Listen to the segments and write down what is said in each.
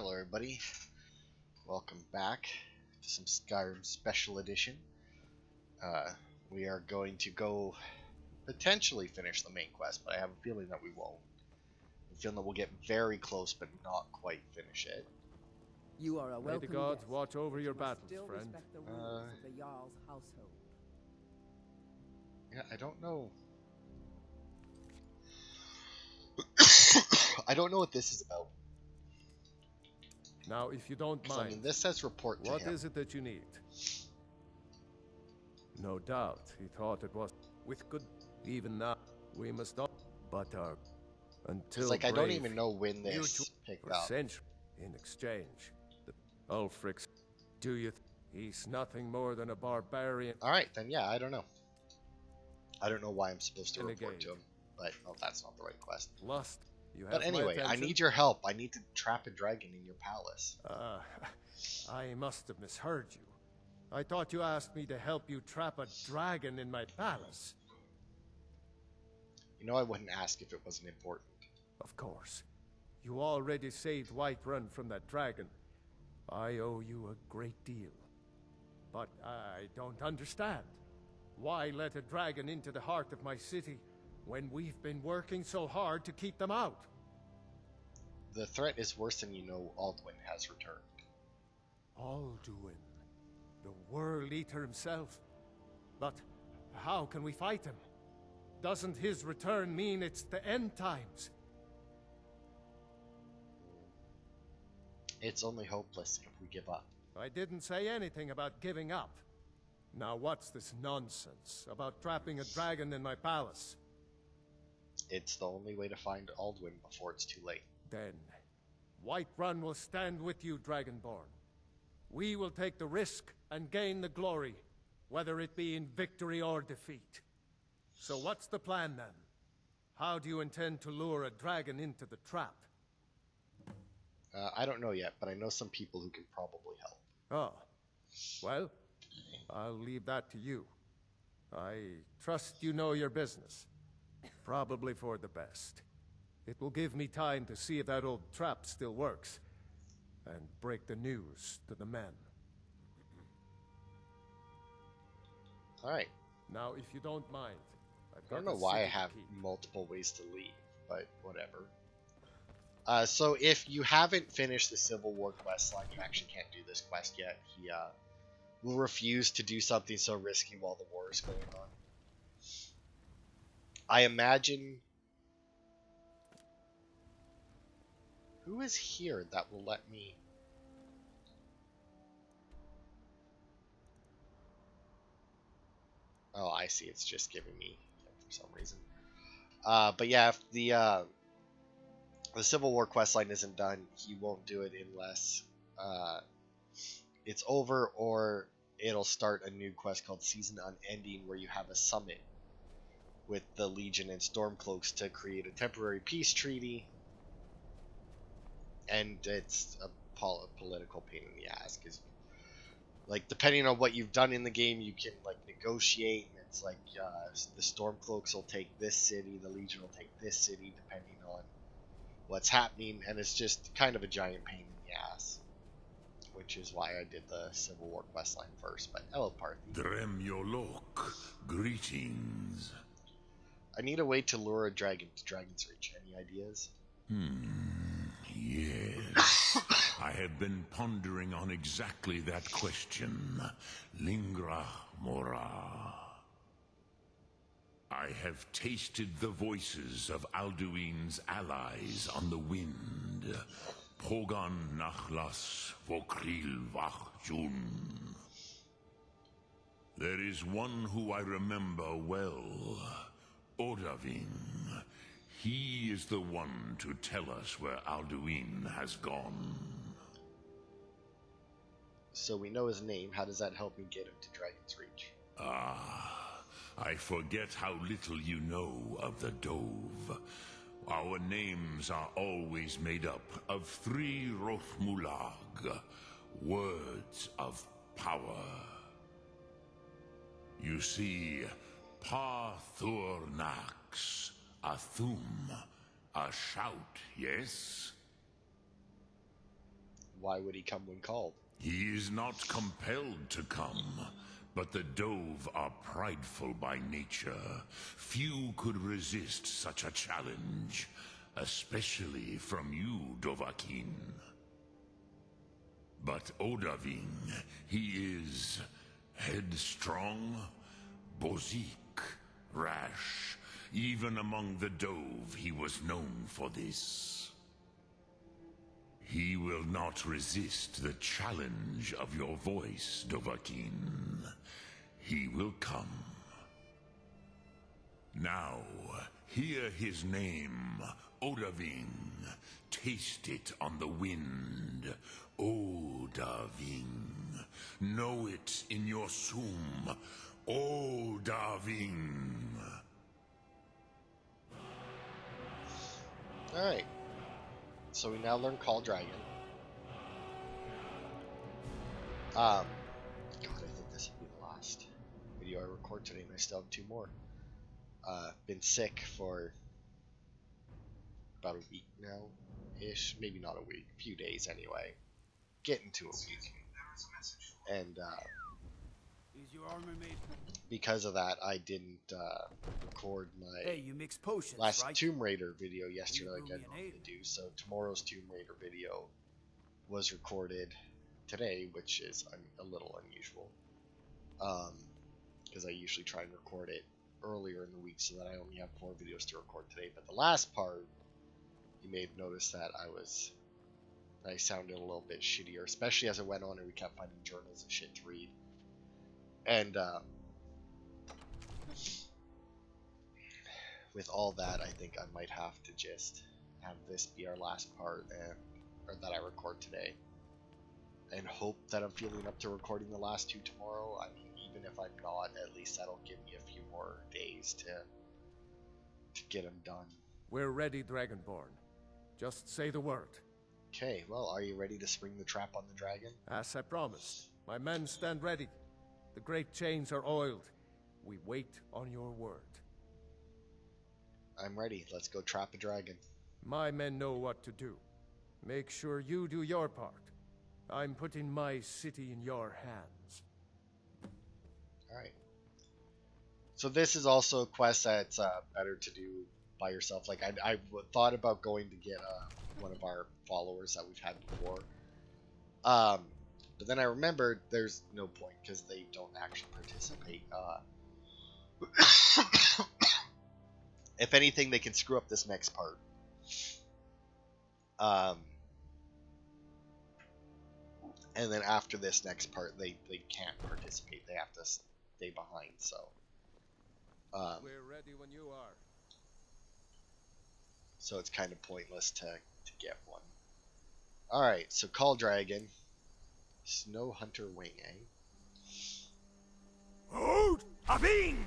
Hello everybody, welcome back to some Skyrim Special Edition. We are going to go potentially finish the main quest, but I have a feeling that we won't. I'm feeling that we'll get very close, but not quite finish it. You are a May the welcome gods guest, watch over but your you must battles, still friend. respect the rules of the Jarl's household. Yeah, I don't know. I don't know what this is about. Now, if you don't I mind, mean, this says report to what him. is it that you need? No doubt, he thought it was with good. Even now, we must not. But until Like, I don't brave, even know when mutual this picked for up. century in exchange. The Ulfric's. Do you? He's nothing more than a barbarian. All right, then yeah, I don't know. I don't know why I'm supposed to report Renegade. to him, but oh, that's not the right quest. Lust. You have But anyway, my I attention? need your help. I need to trap a dragon in your palace. I must have misheard you. I thought you asked me to help you trap a dragon in my palace. You know I wouldn't ask if it wasn't important. Of course. You already saved Whiterun from that dragon. I owe you a great deal. But I don't understand. Why let a dragon into the heart of my city when we've been working so hard to keep them out? The threat is worse than you know. Alduin has returned. Alduin, the World Eater himself. But how can we fight him? Doesn't his return mean it's the end times? It's only hopeless if we give up. I didn't say anything about giving up. Now what's this nonsense about trapping a dragon in my palace? It's the only way to find Alduin before it's too late. Then, Whiterun will stand with you, Dragonborn. We will take the risk and gain the glory, whether it be in victory or defeat. So what's the plan then? How do you intend to lure a dragon into the trap? I don't know yet, but I know some people who can probably help. Oh, well, I'll leave that to you. I trust you know your business. Probably for the best. It will give me time to see if that old trap still works, and break the news to the men. Alright. Now, if you don't mind, I don't know why I have multiple ways to leave, but whatever. So if you haven't finished the Civil War quest line, you actually can't do this quest yet. He will refuse to do something so risky while the war is going on. I imagine... Who is here that will let me... Oh, I see. It's just giving me for some reason. But yeah, if the Civil War questline isn't done, he won't do it unless it's over, or it'll start a new quest called Season Unending, where you have a summit with the Legion and Stormcloaks to create a temporary peace treaty. And it's a political pain in the ass, because like, depending on what you've done in the game, you can like negotiate, and it's like the Stormcloaks will take this city, the Legion will take this city, depending on what's happening, and it's just kind of a giant pain in the ass, which is why I did the Civil War questline first. But hello, Parthy. Dremyolok, greetings. I need a way to lure a dragon to Dragon's Reach. Any ideas? Yes. I have been pondering on exactly that question. Lingra mora. I have tasted the voices of Alduin's allies on the wind. Pogan nachlas vokril vachjun. There is one who I remember well. Odaving. He is the one to tell us where Alduin has gone. So we know his name. How does that help me get him to Dragon's Reach? Ah, I forget how little you know of the Dove. Our names are always made up of 3 Rothmulag, words of power. You see, Parthurnax, a thum, a shout, yes? why would he come when called? He is not compelled to come, but the Dove are prideful by nature. Few could resist such a challenge, especially from you, Dovahkiin. But Odahviing, he is headstrong, bozik, rash. Even among the Dove, he was known for this. He will not resist the challenge of your voice, Dovahkiin. He will come. Now, hear his name, Odahviing. Taste it on the wind. Odahviing. Know it in your sum. Odahviing. Alright. So we now learn Call Dragon. God, I think this will be the last video I record today, and I still have 2 more. Been sick for about a week now-ish. Maybe not a week. A few days anyway. Getting to a week. And, Is your armor made? because of that, I didn't record my Hey, you mix potions, last right? Tomb Raider video yesterday like I Will you normally be do. So tomorrow's Tomb Raider video was recorded today, which is a little unusual. Because I usually try and record it earlier in the week so that I only have 4 videos to record today. But the last part, you may have noticed that I sounded a little bit shittier, especially as I went on and we kept finding journals and shit to read. And with all that, I think I might have to just have this be our last part, or that I record today, and hope that I'm feeling up to recording the last 2 tomorrow. I mean, even if I'm not, at least that'll give me a few more days to get them done. We're ready, Dragonborn. Just say the word. Okay, well, are you ready to spring the trap on the dragon? As I promised, my men stand ready. The great chains are oiled. We wait on your word. I'm ready. Let's go trap a dragon. My men know what to do. Make sure you do your part. I'm putting my city in your hands. Alright. So this is also a quest that's better to do by yourself. Like, I thought about going to get one of our followers that we've had before. But then I remembered there's no point because they don't actually participate. If anything, they can screw up this next part. And then after this next part, they can't participate. They have to stay behind. So We're ready when you are. so it's kind of pointless to get one. All right, so Call Dragon, Snow Hunter Wing, eh? Odahviing!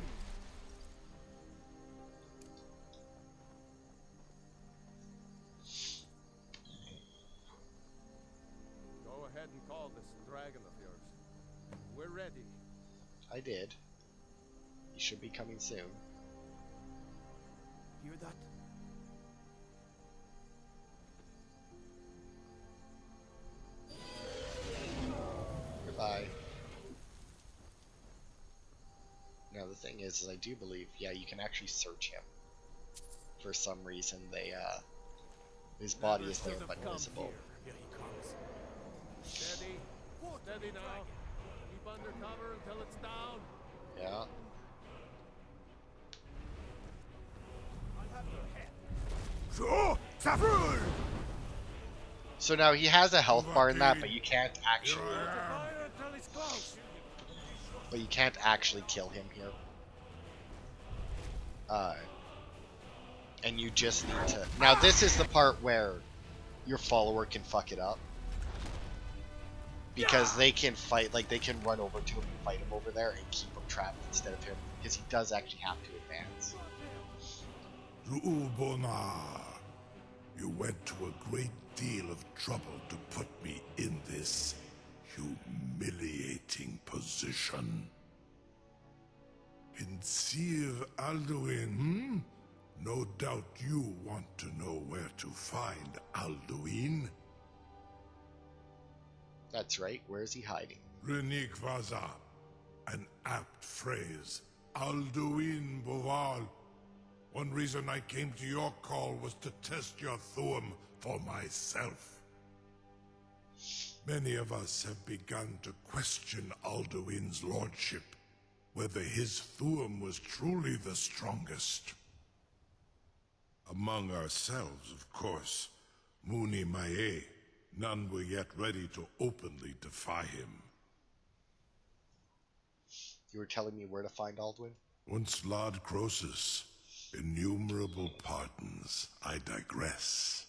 Go ahead and call this dragon of yours. We're ready. I did. He should be coming soon. Hear that? Goodbye. Now the thing is I do believe, yeah, you can actually search him. For some reason, his body is there but invisible. Here he comes. Steady. Steady now. Keep under cover until it's down. Yeah. Sure, Safrul! So now he has a health bar in that, but you can't actually, Fire until he's close. kill him here. And you just need to. Now this is the part where your follower can fuck it up. Because they can fight, like they can run over to him and fight him over there and keep him trapped instead of him. Because he does actually have to advance. Zuulbonar, you went to a great deal of trouble to put me in this humiliating position. Vinsir Alduin, No doubt you want to know where to find Alduin. That's right. Where is he hiding? Renik Vaza, an apt phrase. Alduin Boval. One reason I came to your call was to test your Thuum for myself. Many of us have begun to question Alduin's lordship, whether his Thuum was truly the strongest. Among ourselves, of course, Muni Mae, none were yet ready to openly defy him. You were telling me where to find Alduin? Once Lord Croesus, innumerable pardons, I digress.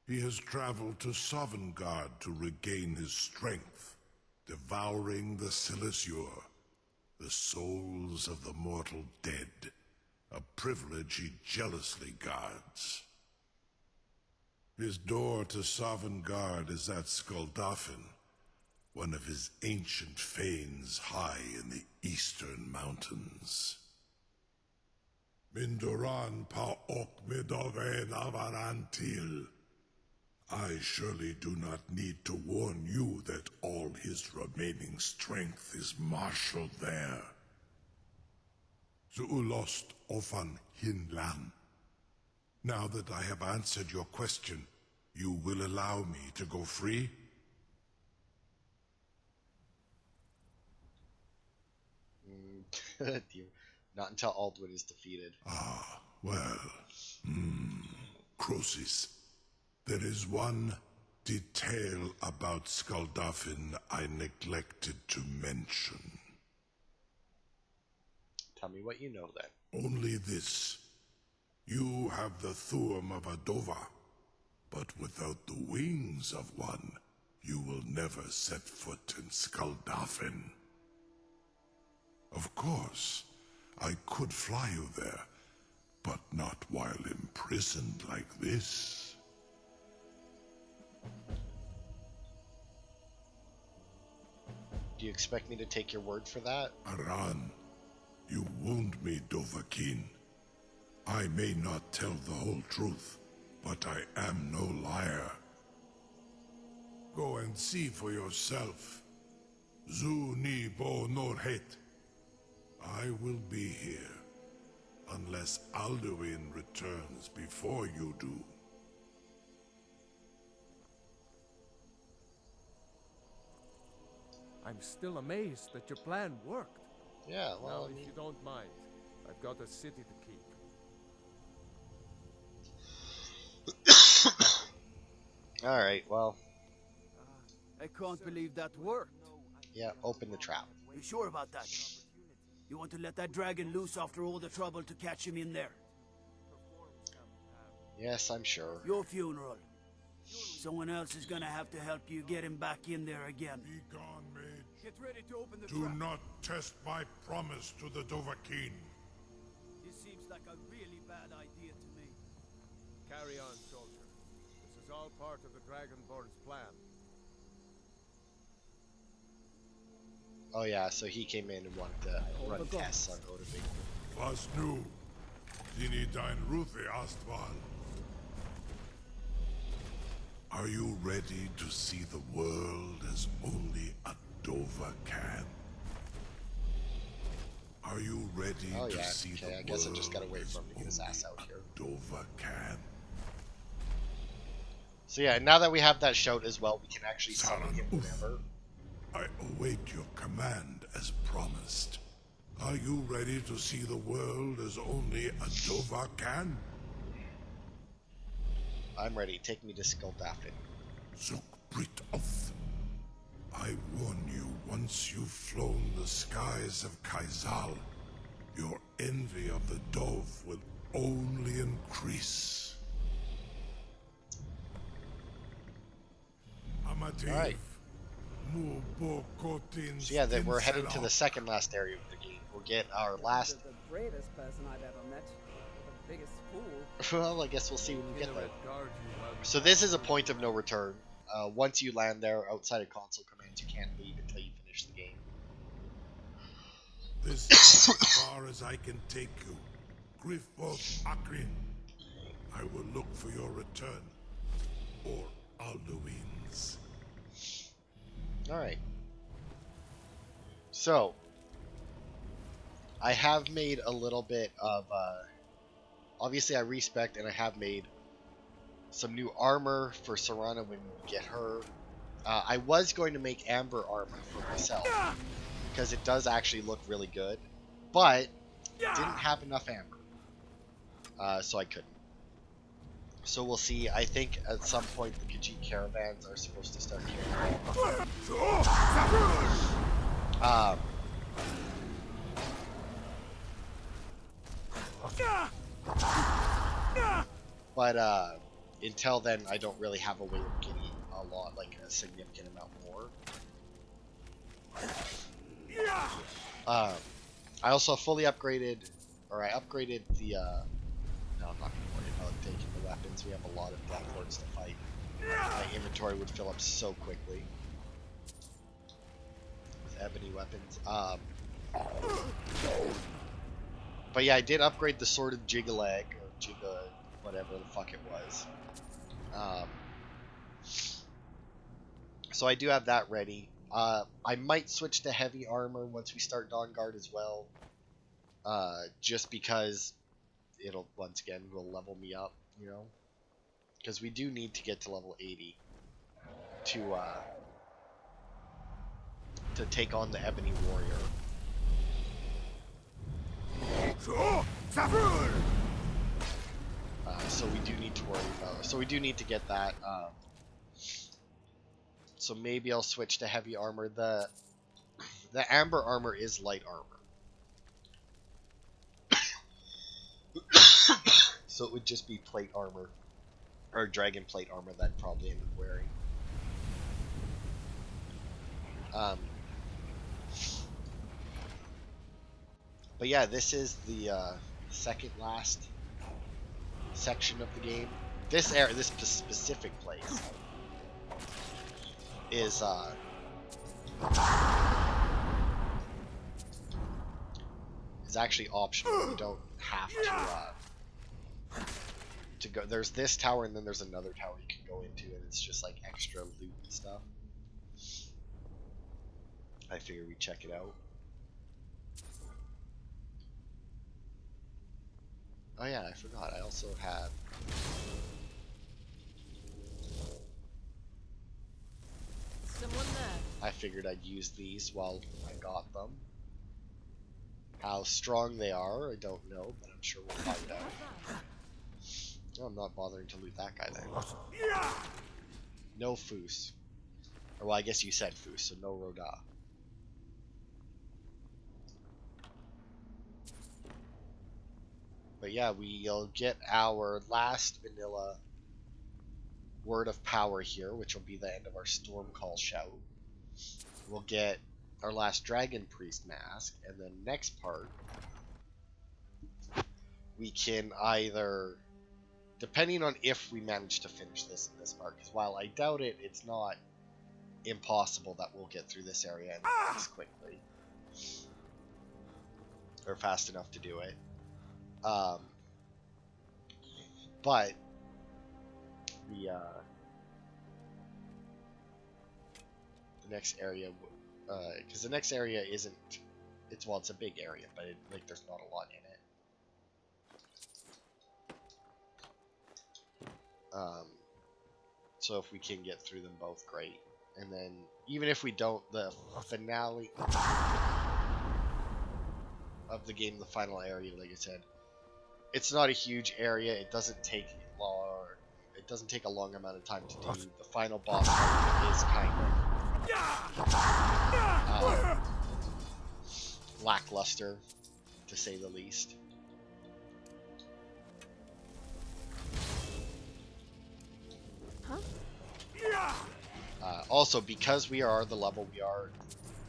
He has traveled to Sovngarde to regain his strength, devouring the Silesure, the souls of the mortal dead, a privilege he jealously guards. His door to Sovngarde is at Skuldafn, one of his ancient fanes high in the eastern mountains. Mindoran pa ok midoven avarantil. I surely do not need to warn you that all his remaining strength is marshaled there. Zuulost ofan hinlan. Now that I have answered your question, you will allow me to go free? Dear. Not until Alduin is defeated. Ah, well. Croesus, there is one detail about Skuldafn I neglected to mention. Tell me what you know then. Only this. You have the Thuum of a Dova, but without the wings of one, you will never set foot in Skuldafn. Of course, I could fly you there, but not while imprisoned like this. Do you expect me to take your word for that? Aran, you wound me, Dovahkiin. I may not tell the whole truth, but I am no liar. Go and see for yourself. Zu ni bo norhet. I will be here, unless Alduin returns before you do. I'm still amazed that your plan worked. Yeah, Now, well, I if mean, you don't mind, I've got a city to keep. alright, well, I can't believe that worked. yeah, open the trap. You sure about that? You want to let that dragon loose after all the trouble to catch him in there? Yes, I'm sure. Your funeral. Someone else is gonna have to help you get him back in there again. Be gone, mage. Get ready to open the Do trap. not test my promise to the Dovahkiin. This seems like a really bad idea to me. Carry on, soldier. This is all part of the Dragonborn's plan. Oh yeah, so he came in and wanted to run tests on Odahviing. Was nu. Dini dein Ruthi Astval. Are you ready to see the world as only a Dova can? Are you ready Oh to yeah, see okay, the I guess I world just gotta wait as for him to get his ass only out here. a Dova can? So yeah, now that we have that shout as well, we can actually summon him Saran, whenever. I await your command as promised. Are you ready to see the world as only a Dova can? I'm ready. Take me to Skuldafn. Zuk Brit of. I warn you, once you've flown the skies of Kaizal, your envy of the Dove will only increase. Amativ. Alright. Mubokotin So yeah, then we're heading to the second last area of the game. We'll get our last. The greatest person I've ever met. The biggest fool. Well, I guess we'll see when we get there. Kinneret guard you well. So this is a point of no return. Once you land there, outside of console commands, you can't leave until you finish the game. This is as far as I can take you. Griffboth Akrin. I will look for your return. Or Alduin's. Alright. So, I have made a little bit of, obviously I respect, and I have made some new armor for Serana when we get her. I was going to make amber armor for myself, because it does actually look really good, but didn't have enough amber, so I couldn't. So we'll see. I think at some point the Khajiit caravans are supposed to start carrying on. But until then, I don't really have a way of getting a lot, like a significant amount more. I also fully upgraded, or I upgraded the, no, I'm not going to worry about taking the weapons. We have a lot of Death Lords to fight. My inventory would fill up so quickly with ebony weapons. But yeah, I did upgrade the Sword of Jigaleg, or Jiga, whatever the fuck it was. So I do have that ready. I might switch to heavy armor once we start Dawnguard as well. Just because it'll, once again, will level me up, you know? Because we do need to get to level 80 to take on the Ebony Warrior. So we do need to worry about. So we do need to get that. So maybe I'll switch to heavy armor. The amber armor is light armor. So it would just be plate armor, or dragon plate armor that I'd probably end up wearing. But yeah, this is the second last section of the game. This specific place is actually optional. You don't have to go. There's this tower, and then there's another tower you can go into, and it's just like extra loot and stuff. I figure we check it out. Oh yeah, I forgot. I also have Someone there. I figured I'd use these while I got them. How strong they are, I don't know, but I'm sure we'll find out. No, I'm not bothering to loot that guy then. No Foos. Or well, I guess you said Foos, so no Roda. But yeah, we'll get our last vanilla word of power here, which will be the end of our Stormcall shout. We'll get our last Dragon Priest mask, and then next part, we can either, depending on if we manage to finish this in this part, because while I doubt it, it's not impossible that we'll get through this area and this quickly. Or fast enough to do it. But the next area, because the next area isn't, it's a big area, but there's not a lot in it. So if we can get through them both, great. And then even if we don't, the finale of the game, the final area, like I said, it's not a huge area. It doesn't take long. It doesn't take a long amount of time to do. The final boss fight is kind of lackluster, to say the least. Huh? Also, because we are the level we are,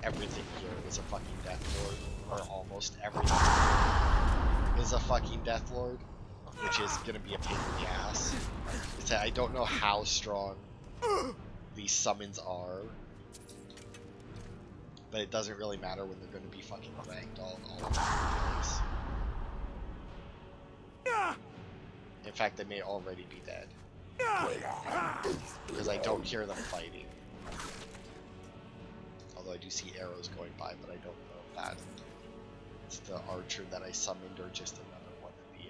everything here is a fucking Death Lord, or almost everything is a fucking Death Lord, which is gonna be a pain in the ass. I don't know how strong these summons are, but it doesn't really matter when they're gonna be fucking ragdolled all over the place. In fact, they may already be dead, because I don't hear them fighting. Although I do see arrows going by, but I don't know if that's the archer that I summoned or just another one of the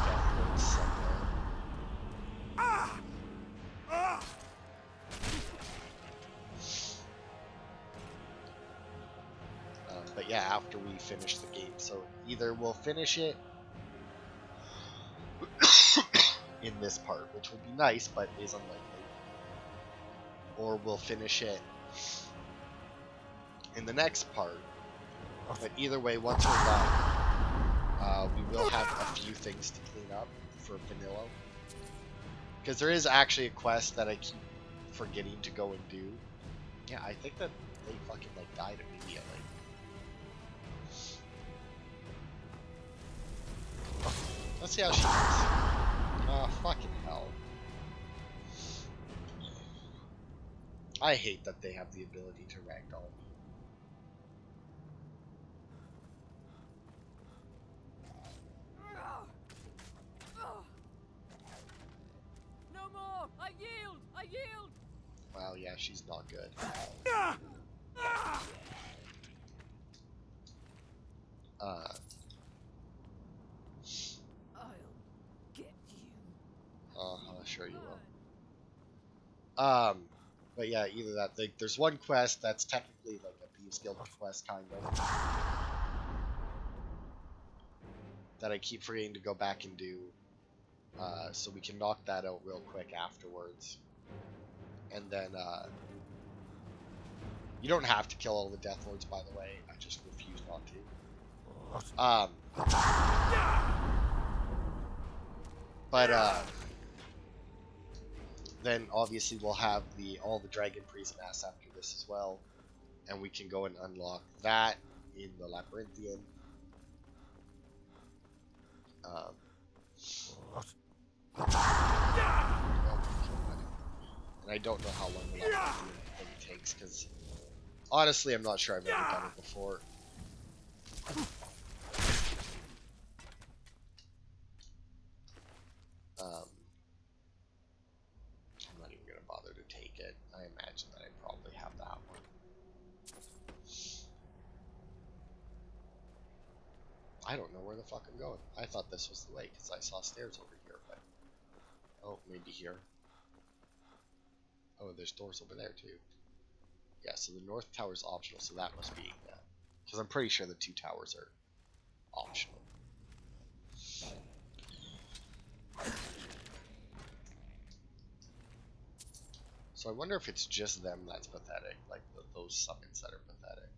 death lords somewhere. But yeah, after we finish the game, so either we'll finish it in this part, which would be nice, but is unlikely, or we'll finish it in the next part. But either way, once we're done, we will have a few things to clean up for vanilla, because there is actually a quest that I keep forgetting to go and do. Yeah, I think that they fucking like died immediately. Let's see how she does. Oh, fucking hell. I hate that they have the ability to ragdoll me. No more! I yield! I yield! Wow, yeah, she's not good. I'll get you. Sure you will. But yeah, either that. There's one quest that's technically like a Thieves Guild quest, kind of, that I keep forgetting to go back and do. So we can knock that out real quick afterwards. And then, you don't have to kill all the Death Lords, by the way. I just refuse not to. Then obviously we'll have all the Dragon Priest Mass after this as well, and we can go and unlock that in the Labyrinthian. And I don't know how long the Labyrinthian thing takes, because honestly I'm not sure I've ever done it before. I'm not even going to bother to take it. I imagine that I probably have that one. I don't know where the fuck I'm going. I thought this was the way because I saw stairs over here, but... Oh, maybe here. Oh, there's doors over there too. Yeah, so the north tower is optional, so that must be... Yeah. Because I'm pretty sure the two towers are optional. So I wonder if it's just them that's pathetic, like those summons that are pathetic.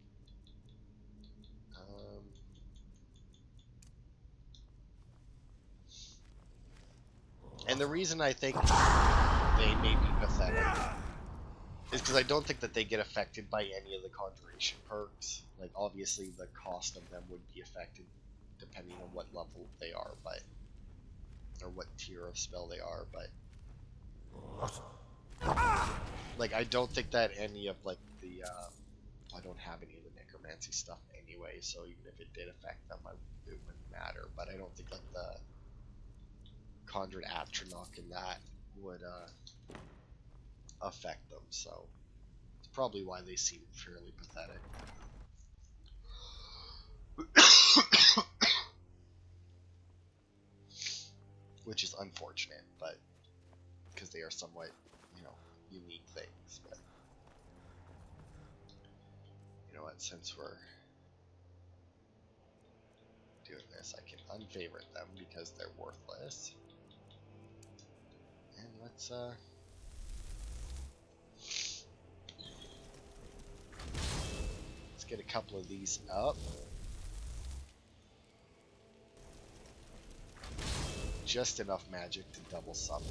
And the reason I think they may be pathetic is because I don't think that they get affected by any of the conjuration perks. Like, obviously the cost of them would be affected depending on what level they are, but... or what tier of spell they are, but... like, I don't think that any of, like, the, I don't have any of the necromancy stuff anyway, so even if it did affect them, it wouldn't matter. But I don't think, like, the Conjured Atronach and that would, affect them, so it's probably why they seem fairly pathetic. Which is unfortunate, but because they are somewhat, you know, unique things. But you know what, since we're doing this, I can unfavorite them because they're worthless. And let's get a couple of these up. Just enough magic to double summon.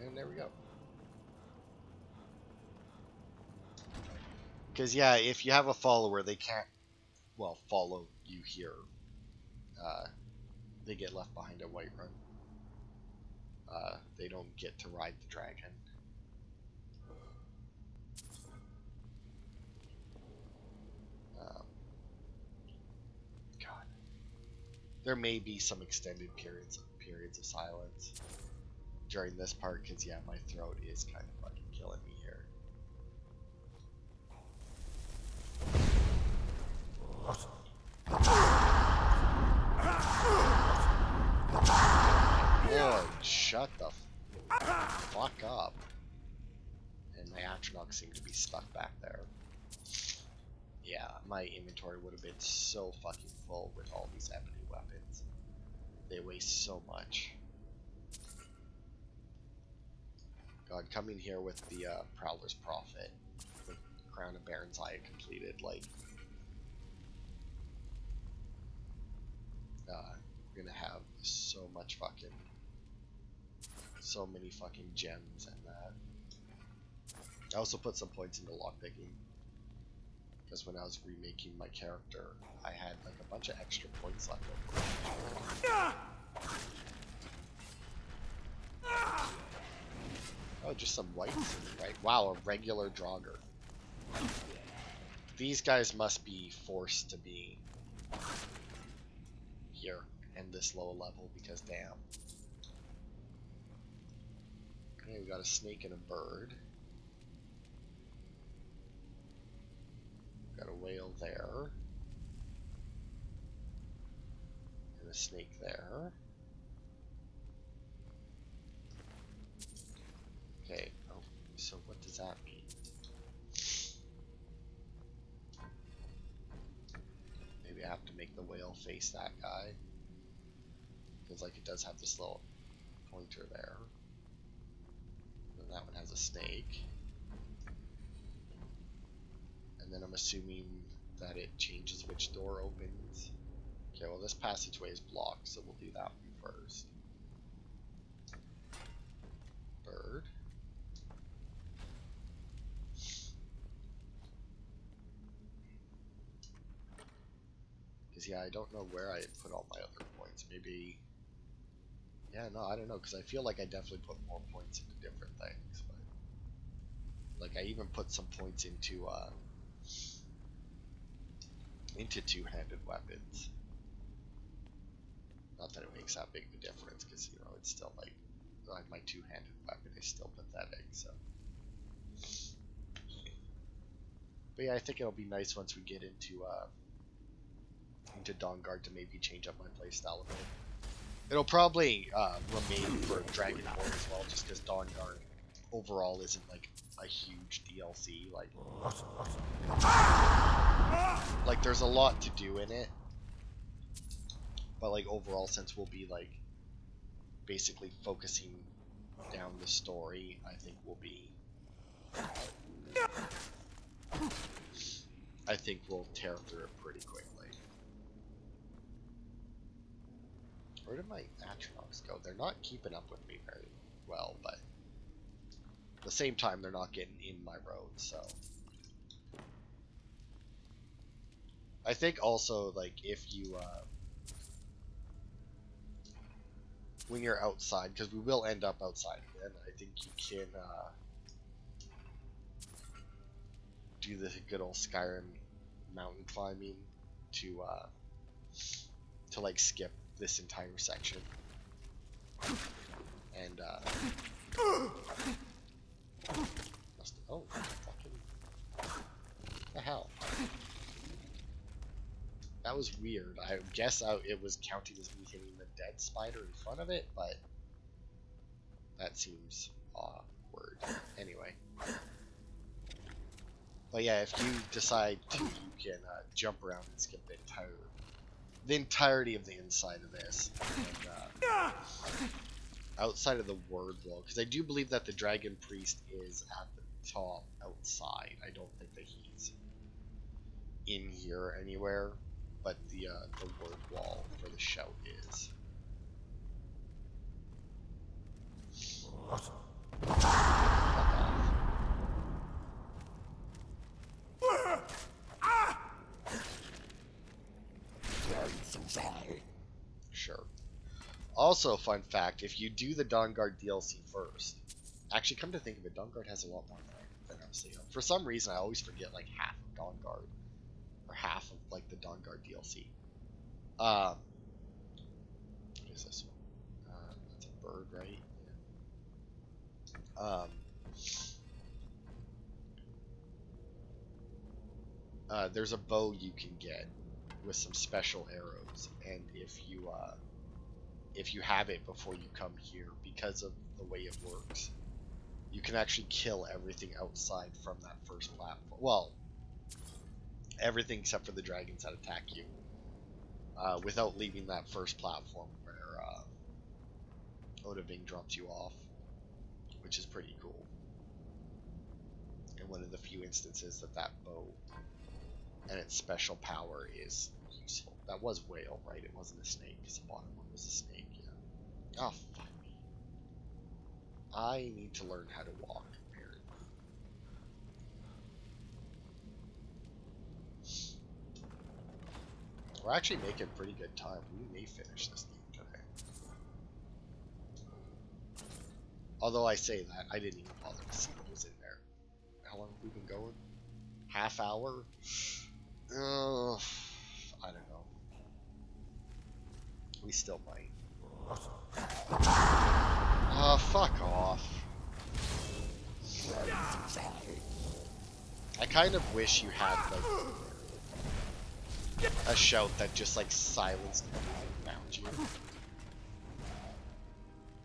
And there we go. Because yeah, if you have a follower, they can't, well, follow you here. They get left behind at Whiterun. They don't get to ride the dragon. God. There may be some extended periods of silence. during this part, because yeah, my throat is kind of fucking killing me here. Lord, shut the fuck up. And my Atronach seemed to be stuck back there. Yeah, my inventory would have been so fucking full with all these ebony weapons. They weigh so much. God, coming here with the Prowler's Prophet, with Crown of Baron's Eye completed, like, we're gonna have so much fucking, so many fucking gems and that. I also put some points into lockpicking, because when I was remaking my character, I had like a bunch of extra points left over. Oh, just some whites, right? Wow, a regular Draugr. These guys must be forced to be here and this low level, because damn. Okay, we got a snake and a bird. Got a whale there. And a snake there. Okay, oh, so what does that mean? Maybe I have to make the whale face that guy. Because like it does have this little pointer there. And that one has a snake. And then I'm assuming that it changes which door opens. Okay, well this passageway is blocked, so we'll do that one first. Bird. Because yeah, I don't know where I put all my other points. Maybe... Yeah, no, I don't know, because I feel like I definitely put more points into different things. But like I even put some points into two-handed weapons. Not that it makes that big of a difference, because you know it's still like my two-handed weapon is still pathetic. So, but yeah, I think it'll be nice once we get into Dawnguard to maybe change up my playstyle a bit. It'll probably remain for Dragonborn as well, just because Dawnguard overall isn't like a huge DLC. Like there's a lot to do in it, but like overall, since we'll be like basically focusing down the story, I think we'll tear through it pretty quickly. Where did my Atronachs go? They're not keeping up with me very well, but at the same time, they're not getting in my road, so. I think also, like, if you, when you're outside, because we will end up outside again, I think you can, do the good old Skyrim mountain climbing to like, skip this entire section. And, oh, fucking, what the hell? That was weird. I guess it was counting as me hitting the dead spider in front of it, but that seems awkward. Anyway. But yeah, if you decide to, you can jump around and skip the entirety of the inside of this. And, outside of the word wall, because I do believe that the Dragon Priest is at the top outside. I don't think that he's in here anywhere, but the word wall for the shout is. Fuck off. Sure. Also, fun fact, if you do the Dawnguard DLC first, actually come to think of it, Dawnguard has a lot more than obviously. For some reason, I always forget like half of Dawnguard, or half of like the Dawnguard DLC. What is this one? That's a bird, right? Um, there's a bow you can get with some special arrows, and if you have it before you come here, because of the way it works, you can actually kill everything outside from that first platform. Well, everything except for the dragons that attack you, without leaving that first platform where Odahviing drops you off, which is pretty cool. And one of the few instances that bow and its special power is useful. That was whale, right? It wasn't a snake, because the bottom one was a snake, yeah. Oh, fuck me. I need to learn how to walk, apparently. We're actually making pretty good time. We may finish this game today. Although I say that, I didn't even bother to see what was in there. How long have we been going? Half hour? I don't know. We still might. Fuck off. I kind of wish you had, like, a shout that just, like, silenced everything around you.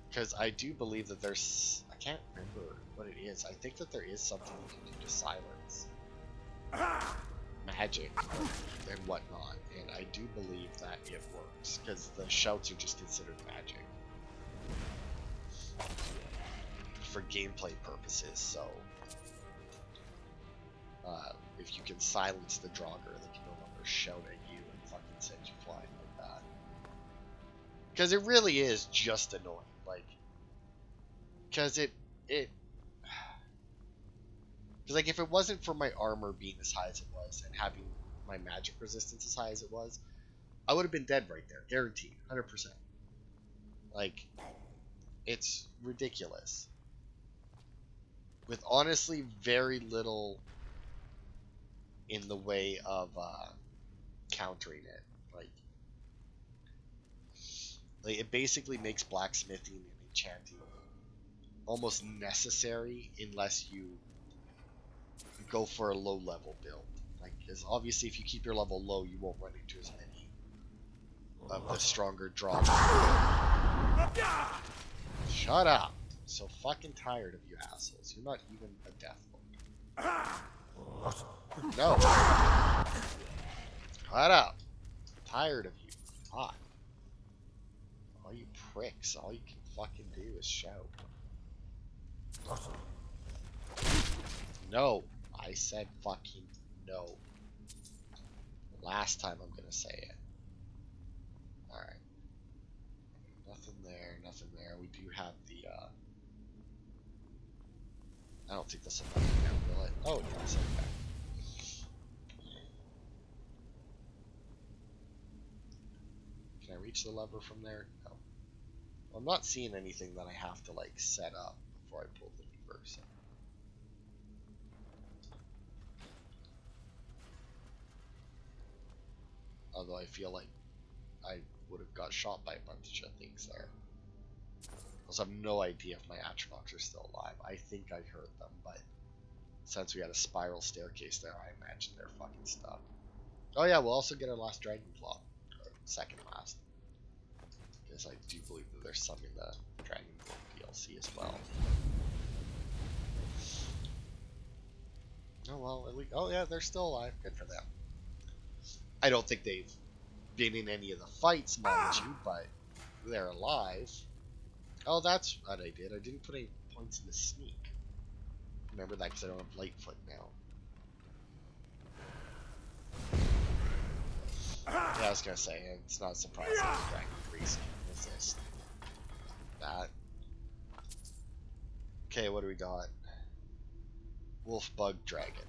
Because I do believe that there's... I can't remember what it is. I think that there is something you can do to silence magic and whatnot, and I do believe that it works, because the shouts are just considered magic for gameplay purposes, so if you can silence the Draugr, they can no longer shout at you and fucking send you flying like that. Because it really is just annoying, like, because like, if it wasn't for my armor being as high as it was and having my magic resistance as high as it was, I would have been dead right there, guaranteed, 100%. Like, it's ridiculous. With honestly very little in the way of countering it. Like it basically makes blacksmithing and enchanting almost necessary unless you go for a low level build. Like, because obviously if you keep your level low, you won't run into as many of the stronger draws. Shut up! I'm so fucking tired of you assholes. You're not even a death lord. No. Shut up. I'm tired of you. God. All you pricks. All you can fucking do is shout. No. I said fucking no. Last time I'm gonna say it. Alright. Nothing there, nothing there. We do have the, I don't think this will knock it down, will it? Oh, it does, okay. Can I reach the lever from there? No. Well, I'm not seeing anything that I have to, like, set up before I pull the lever, so. Although I feel like I would have got shot by a bunch of things there. I also have no idea if my Atronachs are still alive. I think I heard them, but since we had a spiral staircase there, I imagine they're fucking stuck. Oh yeah, we'll also get our last Dragon Claw. Or second last. Because I do believe that there's some in the Dragon Claw DLC as well. Oh well, at least, oh yeah, they're still alive. Good for them. I don't think they've been in any of the fights, mind you, but they're alive. Oh, that's what I did. I didn't put any points in the sneak. Remember that because I don't have Lightfoot now. Yeah, I was gonna say, it's not surprising that Dragon Priest can resist that. Okay, what do we got? Wolf Bug Dragon.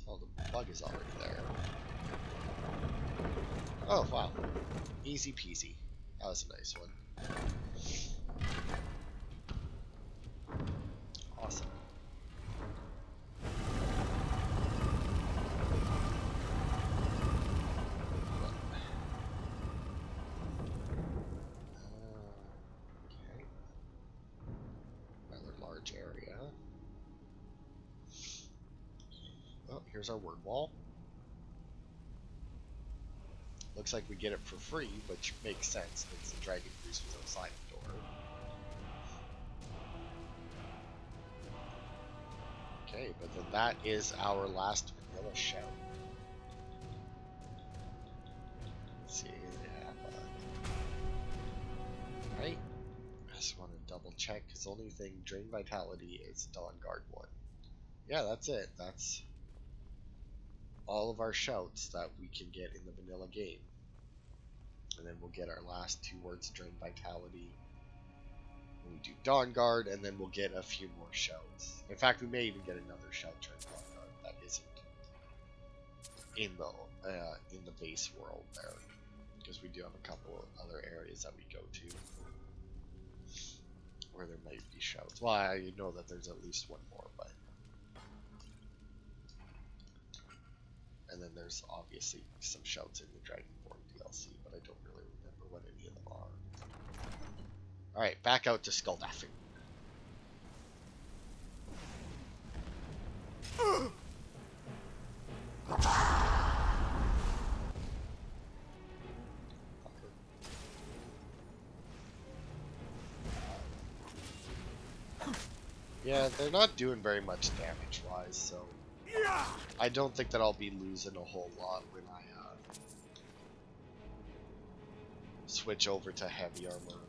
Oh, the bug is already there. Oh, wow. Easy peasy. That was a nice one. Awesome. Okay. here's our word wall. Looks like we get it for free, which makes sense since the dragon priest was outside the door. Okay, but then that is our last vanilla shout. Let's see, right? I just want to double check because the only thing Drain Vitality is Dawn Guard 1. Yeah, that's it. That's all of our shouts that we can get in the vanilla game. And then we'll get our last 2 words, Drain Vitality. And we do Dawn Guard, and then we'll get a few more shouts. In fact, we may even get another shout during Dawn Guard that isn't in the base world there, because we do have a couple of other areas that we go to where there might be shouts. Well, I know that there's at least one more, but and then there's obviously some shouts in the Dragonborn DLC, but I don't really remember what any of them are. Alright, back out to Skulldaffing. Yeah, they're not doing very much damage-wise, so I don't think that I'll be losing a whole lot when I switch over to heavy armor,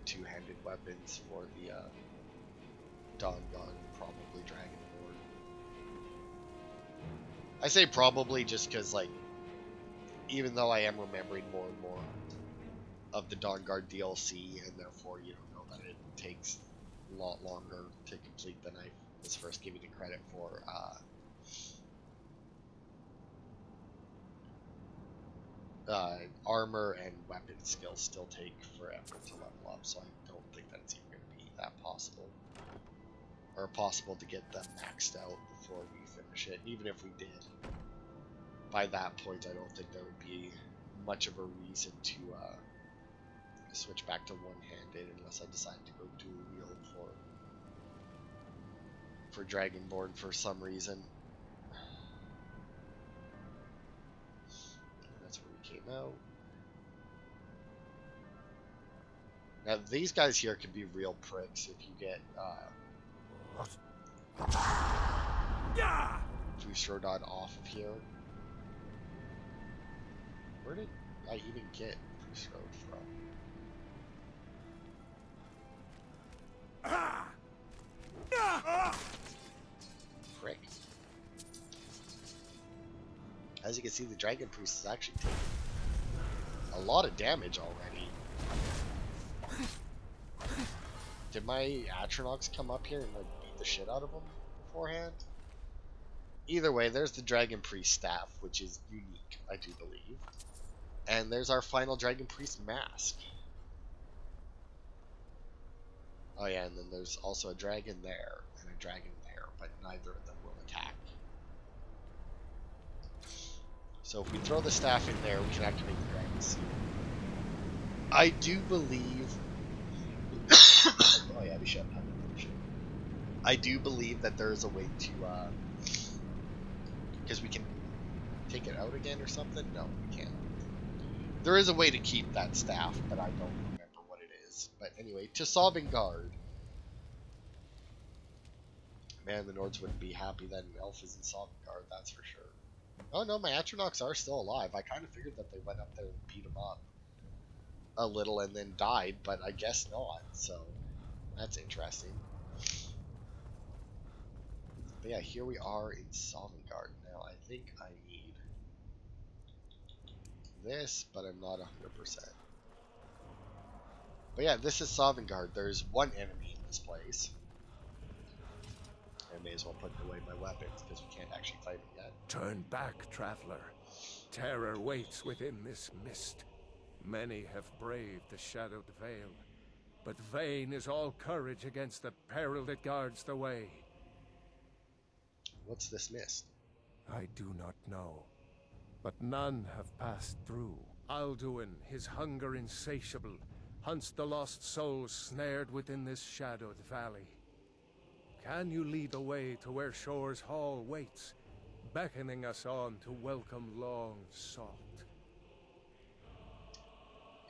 two-handed weapons for the Dawn Gun, probably Dragonborn. I say probably just because, like, even though I am remembering more and more of the Dawn Guard DLC, and therefore you don't know that it takes a lot longer to complete than I was first giving it credit for. Armor and weapon skills still take forever to level up, so I don't think that's even going to be that possible. Or possible to get them maxed out before we finish it. Even if we did, by that point I don't think there would be much of a reason to switch back to one-handed unless I decide to go dual wield for Dragonborn for some reason. That's where we came out. Now these guys here can be real pricks if you get Fusrodon off of here. Where did I even get Fusrod from? Frick. As you can see, the Dragon Priest is actually taking a lot of damage already. Did my Atronachs come up here and like beat the shit out of him beforehand? Either way, there's the Dragon Priest staff, which is unique, I do believe. And there's our final Dragon Priest mask. Oh yeah, and then there's also a dragon there and a dragon there, but neither of them will attack. So if we throw the staff in there, we can activate the dragon seal. I do believe... oh yeah, we should have I do believe that there is a way to... because we can take it out again or something? No, we can't. There is a way to keep that staff, but I don't remember what it is. But anyway, to Sovngarde. Man, the Nords wouldn't be happy that an elf is in Sovngarde, that's for sure. Oh no, my Atronachs are still alive. I kind of figured that they went up there and beat them up a little and then died, but I guess not, so that's interesting. But yeah, here we are in Sovngarde. Now, I think I need this, but I'm not 100%. But yeah, this is Sovngarde. There's one enemy in this place. I may as well put away my weapons because we can't actually fight it yet. Turn back, traveler. Terror waits within this mist. Many have braved the shadowed veil, but vain is all courage against the peril that guards the way. What's this mist? I do not know, but none have passed through. Alduin, his hunger insatiable, hunts the lost souls snared within this shadowed valley. Can you lead the way to where Shore's Hall waits, beckoning us on to welcome long sought.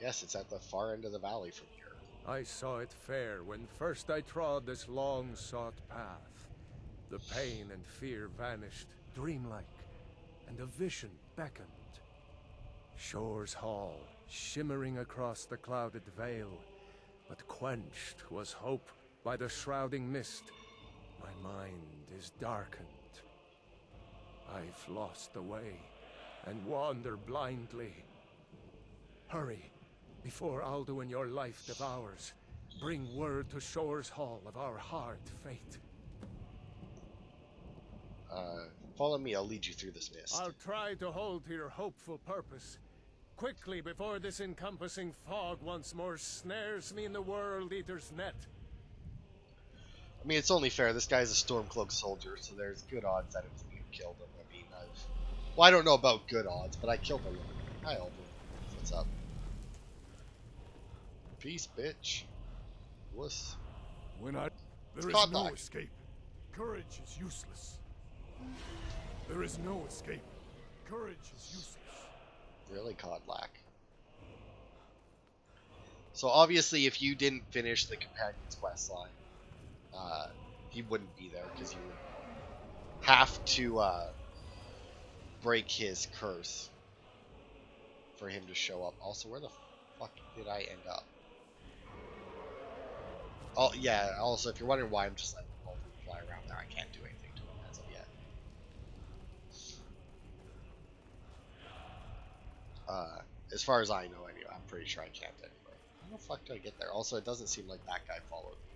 Yes, it's at the far end of the valley from here. I saw it fair when first I trod this long sought path. The pain and fear vanished, dreamlike, and a vision beckoned. Shore's Hall, shimmering across the clouded veil, but quenched was hope by the shrouding mist. My mind is darkened. I've lost the way, and wander blindly. Hurry, before Alduin your life devours. Bring word to Shore's Hall of our hard fate. Follow me, I'll lead you through this mist. I'll try to hold to your hopeful purpose. Quickly, before this encompassing fog once more snares me in the World Eater's net. I mean, it's only fair. This guy's a Stormcloak soldier, so there's good odds that it was me who killed him. I mean, well, I don't know about good odds, but I killed him. Hi, Alduin. What's up? Peace, bitch. Wuss. There is Caught no that. escape. Courage is useless. There is no escape. Courage is useless. Really, Codlack. So obviously, if you didn't finish the companion's quest line, he wouldn't be there because you would have to break his curse for him to show up. Also, where the fuck did I end up? Oh yeah. Also, if you're wondering why I'm just letting Balgruuf fly around there, I can't do anything to him as of yet. As far as I know, anyway, I'm pretty sure I can't anyway. How the fuck did I get there? Also, it doesn't seem like that guy followed me.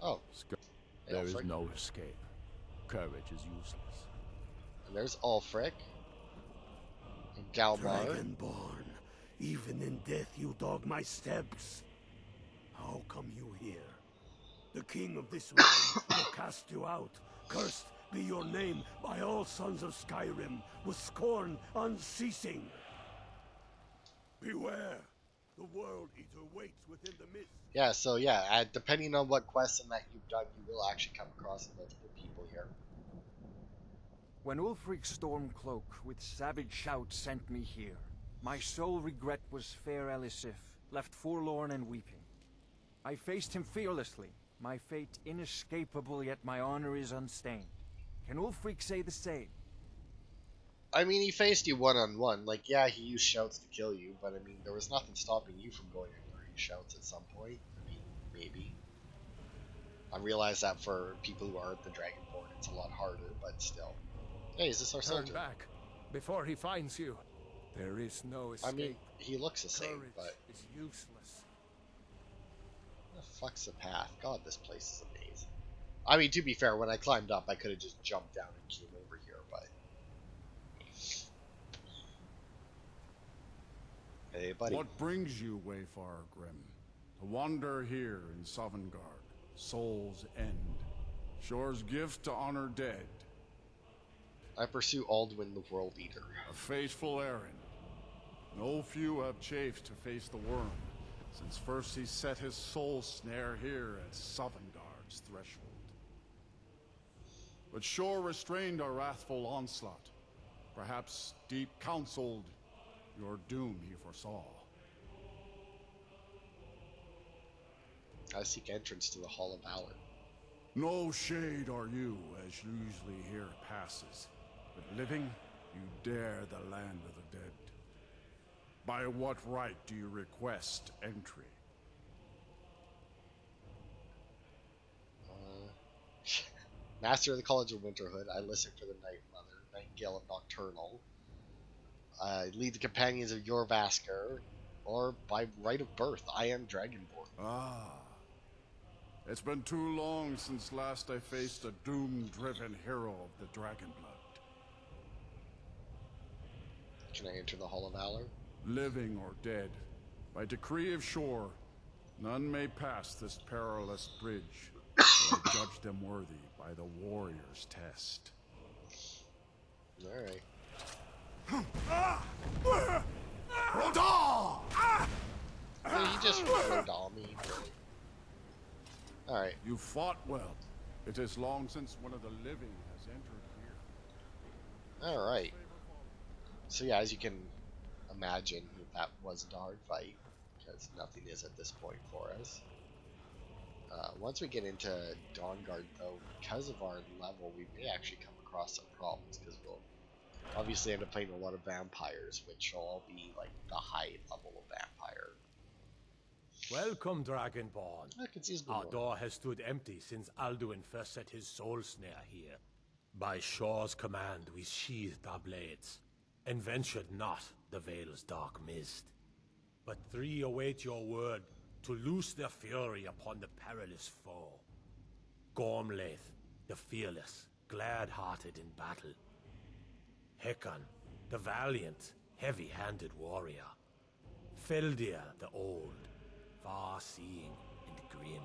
Oh. There is no escape. Courage is useless. And there's Ulfric. And Galmar. Dragonborn, even in death you dog my steps. How come you here? The king of this realm will cast you out. Cursed be your name by all sons of Skyrim, with scorn unceasing. Beware! The World Eater waits within the mist. Yeah, so yeah, depending on what quests and that you've done, you will actually come across multiple people here. When Ulfric Stormcloak with savage shout sent me here, my sole regret was fair Elisif, left forlorn and weeping. I faced him fearlessly, my fate inescapable, yet my honor is unstained. Can Ulfric say the same? I mean, he faced you one-on-one. Like, yeah, he used shouts to kill you, but I mean, there was nothing stopping you from going and learning shouts at some point. I mean, maybe. I realize that for people who aren't the Dragonborn, it's a lot harder, but still. Hey, is this our Turn soldier? back, before he finds you. There is no escape. I mean, he looks the same, Courage but... is useless. What the fuck's the path? God, this place is amazing. I mean, to be fair, when I climbed up, I could have just jumped down and came over here, but... Hey, buddy. What brings you, Wayfarer Grim? To wander here in Sovngarde, Soul's End. Shore's gift to honor dead. I pursue Alduin the World Eater. A fateful errand. No few have chafed to face the worm, since first he set his soul snare here at Sovngarde's threshold. But Shore restrained our wrathful onslaught. Perhaps deep counseled your doom he foresaw. I seek entrance to the Hall of Valor. No shade are you, as usually here passes. But living, you dare the land of the dead. By what right do you request entry? Master of the College of Winterhood, I listen for the Night Mother, Nightingale of Nocturnal. I lead the companions of Jorvaskr, or by right of birth, I am Dragonborn. Ah. It's been too long since last I faced a doom-driven hero of the Dragonblood. Can I enter the Hall of Valor? Living or dead, by decree of Shore, none may pass this perilous bridge. So I judge them worthy by the warrior's test. Alright. Rodal! Did he just Rodal me? Really? Alright. You fought well. It is long since one of the living has entered here. Alright. So yeah, as you can imagine, that wasn't a hard fight, because nothing is at this point for us. Once we get into Dawnguard, though, because of our level, we may actually come across some problems, because we'll obviously end up playing a lot of vampires, which will all be like the high level of vampire. Welcome, Dragonborn. I can see his Our more. door has stood empty since Alduin first set his soul snare here. By Shaw's command, we sheathed our blades, and ventured not the Vale's dark mist. But three await your word to loose their fury upon the perilous foe. Gormlaith, the fearless, glad-hearted in battle. Hekon, the valiant, heavy-handed warrior. Feldir, the old, far-seeing and grim.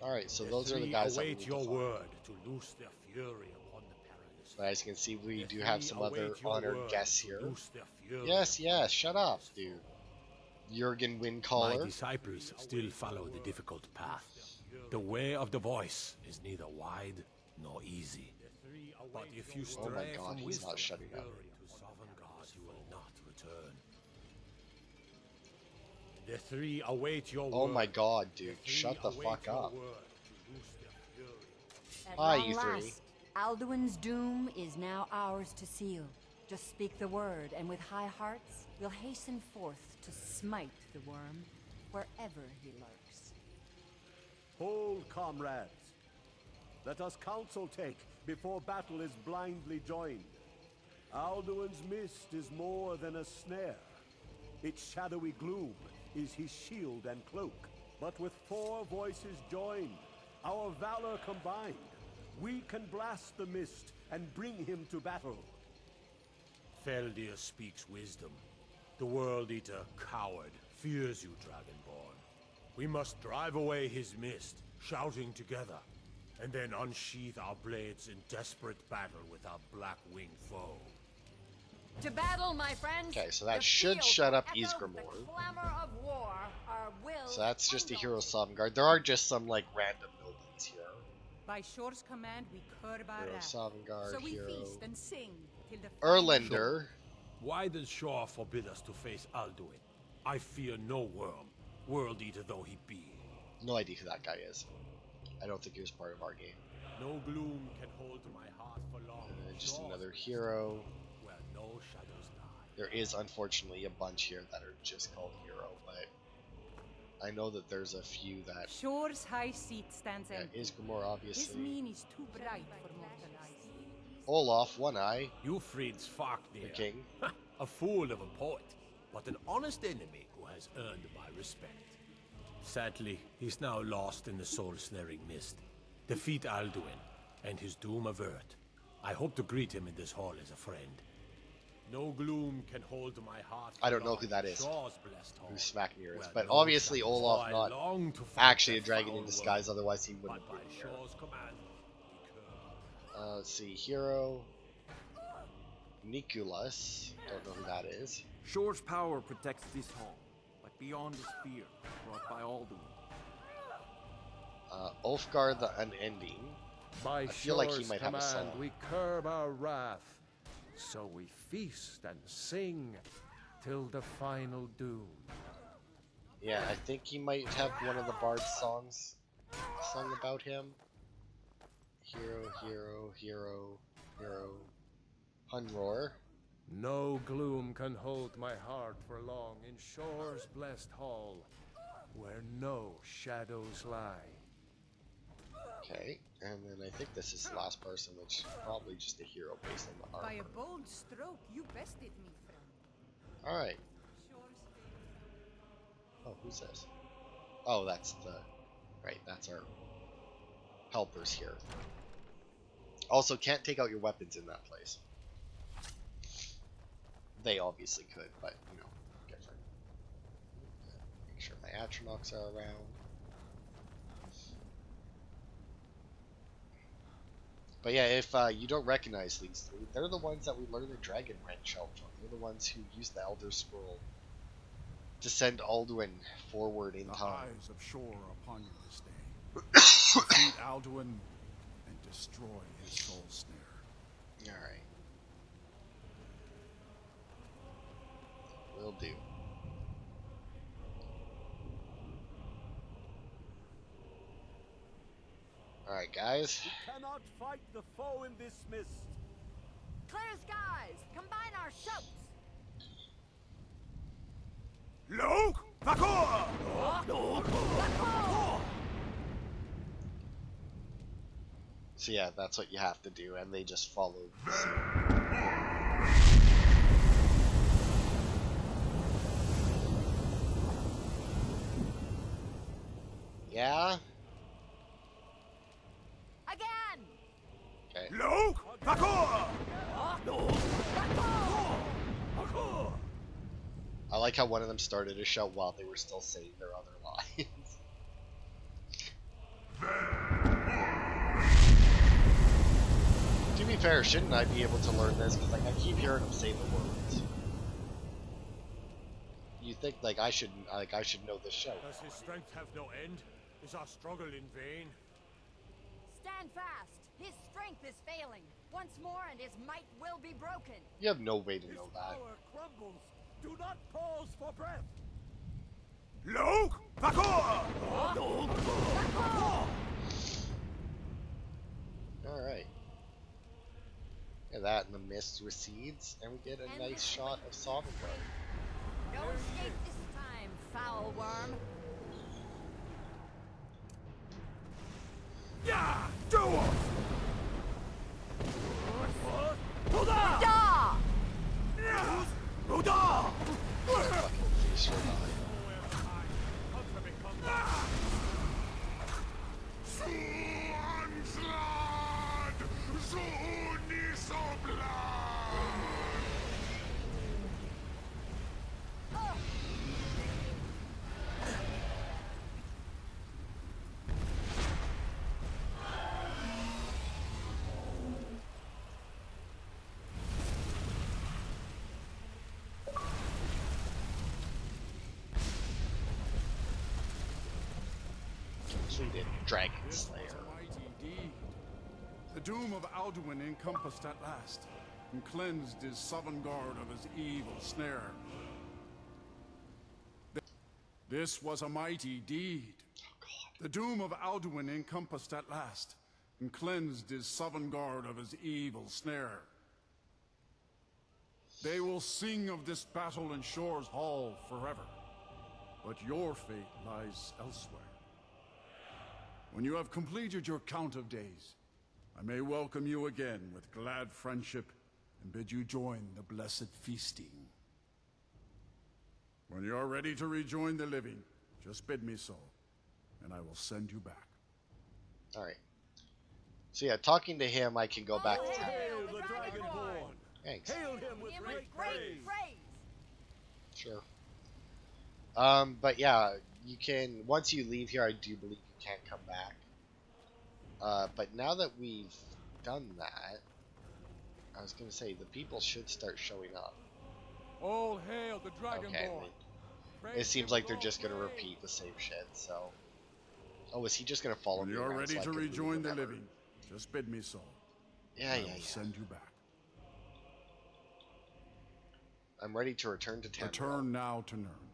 Alright, so those are the guys that we await need your to find. word to loose their fury upon the perilous. But as you can see, we The do have three some other await your honored word guests to here. loose their fury Yes, upon yes, the shut up, perilous dude. foe. Jurgen My Windcaller. disciples still follow the difficult path. The way of the voice is neither wide nor easy. But if you stray Oh my god, from he's wisdom not shutting up. to Sovngarde, you will not return. The three await your Oh word. my god, The dude, three shut the await fuck your up. word to loose their fury. At Hi, long you three. last, Alduin's doom is now ours to seal. Just speak the word, and with high hearts, we'll hasten forth to smite the worm wherever he lurks. Hold, comrades. Let us counsel take before battle is blindly joined. Alduin's mist is more than a snare. Its shadowy gloom is his shield and cloak. But with 4 voices joined, our valor combined, we can blast the mist and bring him to battle. Feldir speaks wisdom. The World Eater, coward, fears you, Dragonborn. We must drive away his mist, shouting together, and then unsheath our blades in desperate battle with our black-winged foe. To battle, my friends! Okay, so that The should field shut up will echo Ysgramor. the clamor of war. Our will So that's just a hero undaunted. Sovngarde. There are just some like random nobles here. By Shor's command, we curb our Hero wrath. Sovngarde, So we hero feast and sing till the Erlander. Why does Shaw forbid us to face Alduin? I fear no worm, World Eater though he be. No idea who that guy is. I don't think he was part of our game. No gloom can hold my heart for long. Just Shaw's another the hero. where no shadows die. There is unfortunately a bunch here that are just called hero, but I know that there's a few that. Shor's high seat stands Yeah, empty. Ysgramor His obviously. mien is too bright for mortal eyes. Olaf, One Eye, Eufrid's the Fafnir. king. A fool of a poet, but an honest enemy who has earned my respect. Sadly, he's now lost in the soul-snaring mist. Defeat Alduin, and his doom avert. I hope to greet him in this hall as a friend. No gloom can hold my heart. I don't know who that is. Shaw's blessed hall, Who Smacknir is, where but no obviously shadows Olaf die. not Long to fight actually a that dragon foul in disguise, world. otherwise he wouldn't But by be here. Shaw's command, we curb. Let's see, hero. Nicholas. Don't know who that is. Shor's power protects this hall, but beyond is fear brought by Alduin. Ulfgar the Unending. By I feel like he Shor's might have a command, song. we curb our wrath, so we feast and sing till the final doom. Yeah, I think he might have one of the Bard's songs sung about him. Hero, hero, hero, hero. Hunroar. No gloom can hold my heart for long in Shor's blessed hall, where no shadows lie. Okay, and then I think this is the last person, which is probably just a hero based on the By a armor. bold stroke, you bested me, friend. Alright. Shor's Oh, who's this? Oh, that's the... Right, that's our helpers here. Also, can't take out your weapons in that place. They obviously could, but, you know, different. Make sure my Atronachs are around. But yeah, if you don't recognize these three, they're the ones that we learn the Dragon Wrench out from. They're the ones who used the Elder Scroll to send Alduin forward in The time. eyes of Shore are upon you this day. Defeat Alduin and destroy his soul snare. Alright. Will do. Alright, guys. We cannot fight the foe in this mist. Clear skies! Combine our shouts! Look! Vakor! So yeah, that's what you have to do, and they just followed. Yeah? Again! Okay. Look! Vakor! I like how one of them started a shout while they were still saying their other lines. To be fair, shouldn't I be able to learn this? Because like I keep hearing them say the words. You think like I should know this shout? Does his strength have no end? Is our struggle in vain? Stand fast! His strength is failing. Once more and his might will be broken. You have no way to know that. Power crumbles. Do not pause for breath. Look! Vakor! Alright. And that and the mist recedes, and we get a nice shot of Sovngarde. No escape this time, foul worm. Yeah! Do it! Buddha! Buddha! Fucking face right on. Swanslad! Completed Dragon This Slayer. was a mighty deed. The doom of Alduin encompassed at last, and cleansed his Sovngarde of his evil snare. This was a mighty deed. The doom of Alduin encompassed at last, and cleansed his Sovngarde of his evil snare. They will sing of this battle in Shore's Hall forever, but your fate lies elsewhere. When you have completed your count of days, I may welcome you again with glad friendship and bid you join the blessed feasting. When you are ready to rejoin the living, just bid me so, and I will send you back. Alright. So yeah, talking to him, I can go back to... Hail the Dragonborn! Thanks. Hail him with great praise! Sure. But yeah, you can, once you leave here, I do believe you can't come back. But now that we've done that, I was gonna say, the people should start showing up. All hail the Dragonborn. Okay, it seems like they're just gonna repeat the same shit, so... Oh, is he just gonna follow When me you are around ready so I to can leave rejoin the whenever? living, just bid me so. Yeah, and I will send you back. I'm ready to return to Tamriel. Return now to Nirn,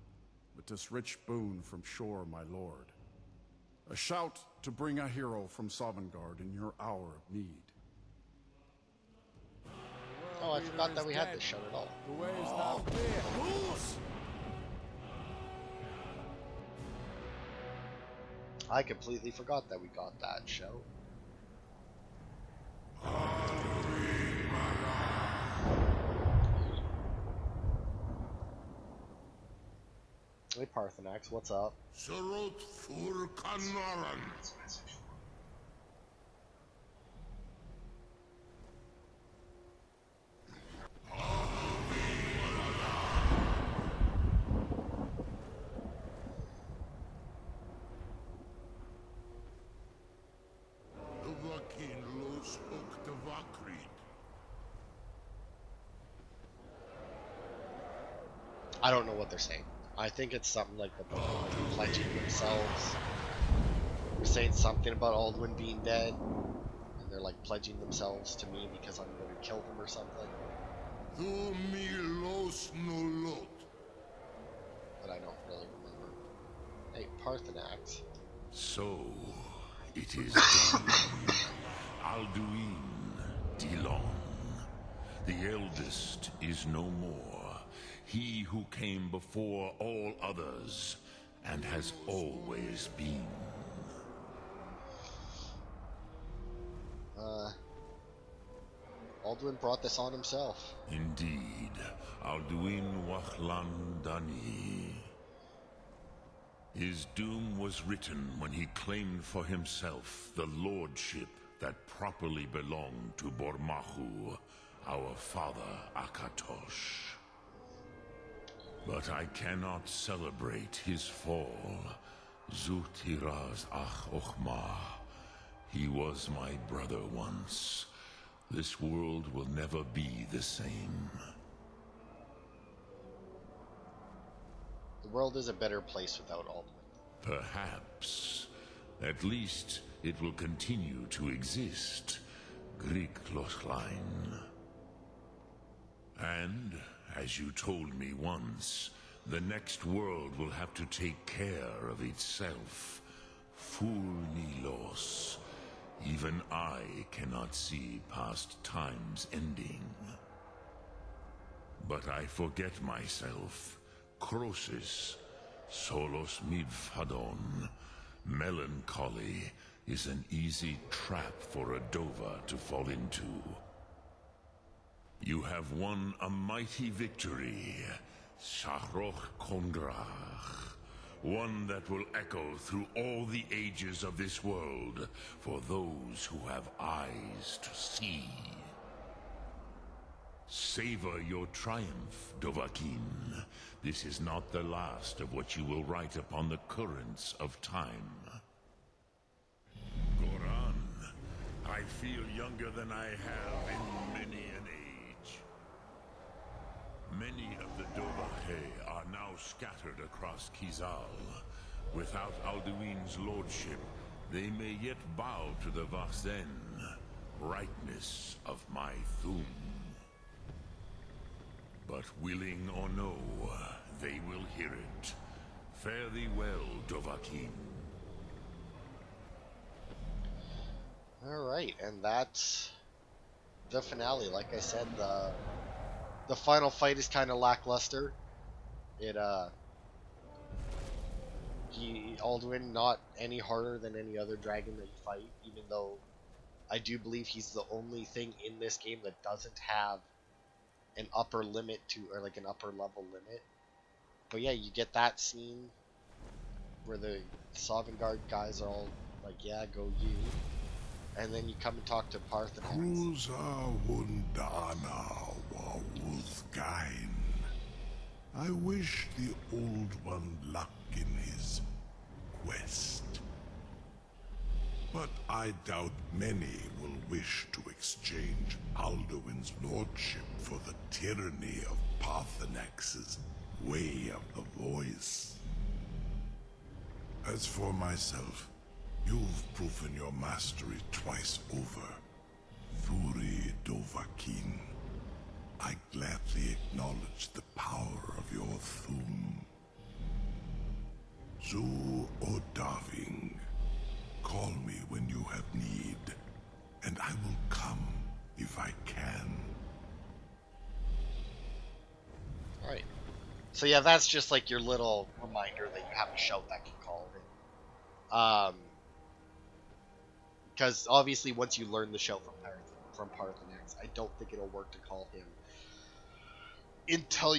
with this rich boon from Shore, my lord. A shout to bring a hero from Sovngarde in your hour of need. Oh, I forgot that we had this show at all. The way is now clear. I completely forgot that we got that show. Hey Parthenax, what's up? Sarot Fur Kanaran. Vakin Los Oktavakrid. I don't know what they're saying. I think it's something like the Pokemon pledging themselves. They're saying something about Alduin being dead, and they're like pledging themselves to me because I'm going to kill or something. Tu mi los nolot. But I don't really remember. Hey, Parthenax. So, it is done. Alduin Dilon. The eldest is no more. He who came before all others, and has always been. Alduin brought this on himself. Indeed, Alduin Wachlan Dani. His doom was written when he claimed for himself the lordship that properly belonged to Bormahu, our father Akatosh. But I cannot celebrate his fall. Zutiraz Ach Ochmah. He was my brother once. This world will never be the same. The world is a better place without Alduin. Perhaps. At least it will continue to exist. Griklochlein. And, as you told me once, the next world will have to take care of itself. Fulnilos. Even I cannot see past time's ending. But I forget myself. Crosis, solos midfadon. Melancholy is an easy trap for a Dova to fall into. You have won a mighty victory, Shahroch Kongrach. One that will echo through all the ages of this world for those who have eyes to see. Savor your triumph, Dovahkiin. This is not the last of what you will write upon the currents of time. Goran, I feel younger than I have in many an age. Many of the Dovahe are now scattered across Kizal. Without Alduin's lordship, they may yet bow to the Vasen, brightness of my Thum. But willing or no, they will hear it. Fare thee well, Dovahkiin. Alright, and that's the finale. Like I said, the final fight is kind of lackluster. Alduin not any harder than any other dragon that you fight, even though I do believe he's the only thing in this game that doesn't have an upper limit to, or like an upper level limit. But yeah, you get that scene where the Sovngarde guys are all like, yeah, go you. And then you come and talk to Parthenax. Cruza Wundana wa Wuthgain. I wish the Old One luck in his quest. But I doubt many will wish to exchange Alduin's lordship for the tyranny of Parthenax's way of the voice. As for myself, you've proven your mastery twice over. Thuri Dovahkiin, I gladly acknowledge the power of your Thum. Zu Odaving, call me when you have need, and I will come if I can. Alright. So yeah, that's just like your little reminder that you have a shout that can call it. Because obviously once you learn the shout from Parthenax, I don't think it'll work to call him until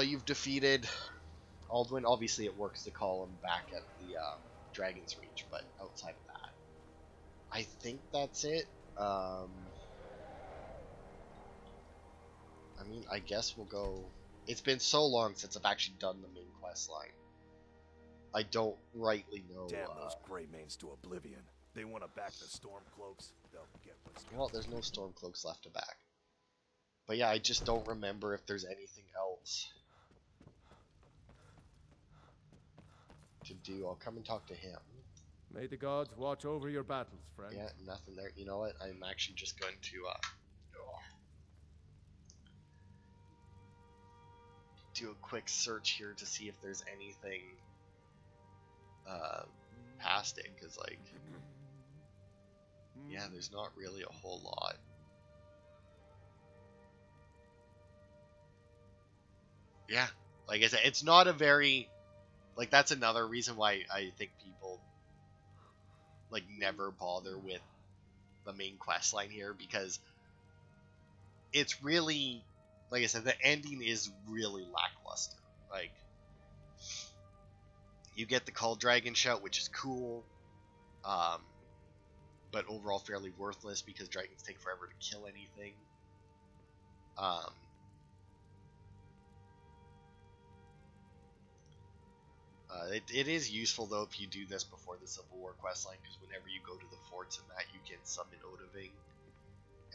you've defeated Alduin. Obviously it works to call him back at the Dragon's Reach, but outside of that, I think that's it. I mean, I guess we'll go. It's been so long since I've actually done the main quest line. I don't rightly know. Damn those Greymanes to oblivion. They want to back the Stormcloaks. They'll get what's coming. Well, there's no Stormcloaks left to back. But yeah, I just don't remember if there's anything else to do. I'll come and talk to him. May the gods watch over your battles, friend. Yeah, nothing there. You know what? I'm actually just going to do a quick search here to see if there's anything past it, because like, yeah, there's not really a whole lot. Yeah, like I said, it's not a very, like, that's another reason why I think people like never bother with the main quest line here, because it's really, like I said, the ending is really lackluster. Like, you get the Call Dragon shout, which is cool, but overall fairly worthless because dragons take forever to kill anything. It is useful though if you do this before the Civil War questline, because whenever you go to the forts and that, you can summon Odahviing,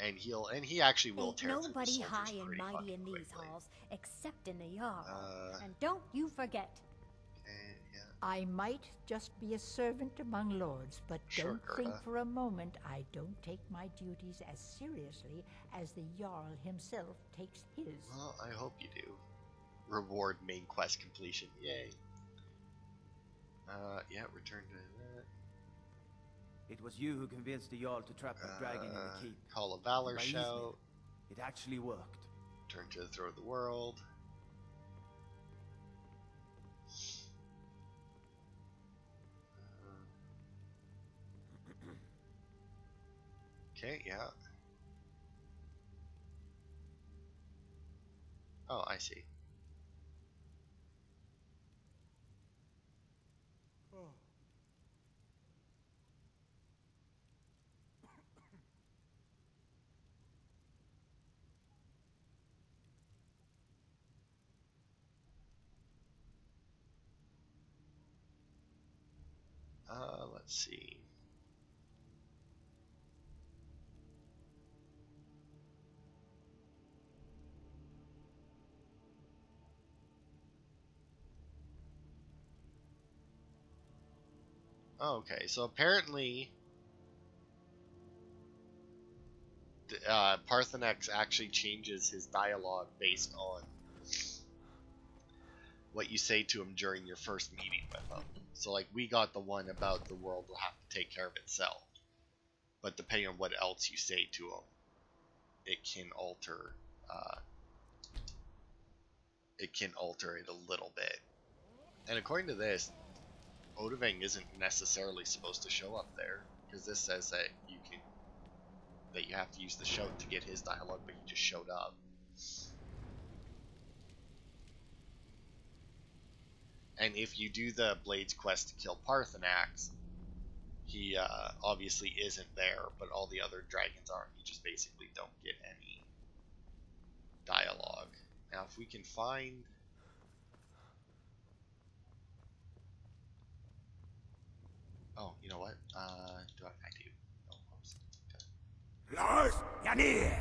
and he actually will Ain't tear through the nobody soldiers high and pretty mighty fucking in these quickly. halls except in the Jarl. Uh, And don't you forget, yeah. I might just be a servant among lords, but Sure, don't think Gerda. for a moment I don't take my duties as seriously as the Jarl himself takes his. Well, I hope you do. Reward main quest completion. Yay. Yeah, return to that. It was you who convinced the Jarl to trap the dragon in the keep. Call of Valor By shout. evening, it actually worked. Turn to the Throw of the World. Okay, yeah. Oh, I see. Let's see. Okay, so apparently Parthenex actually changes his dialogue based on what you say to him during your first meeting with him. So like, we got the one about the world will have to take care of itself, but depending on what else you say to him, it can alter it a little bit. And according to this, Odahviing isn't necessarily supposed to show up there, because this says that you have to use the shout to get his dialogue, but he just showed up. And if you do the Blades quest to kill Parthenax, he obviously isn't there, but all the other dragons are. You just basically don't get any dialogue. Now, if we can find... Oh, you know what? I do. Oh, oops. Okay. Lars, Yanir!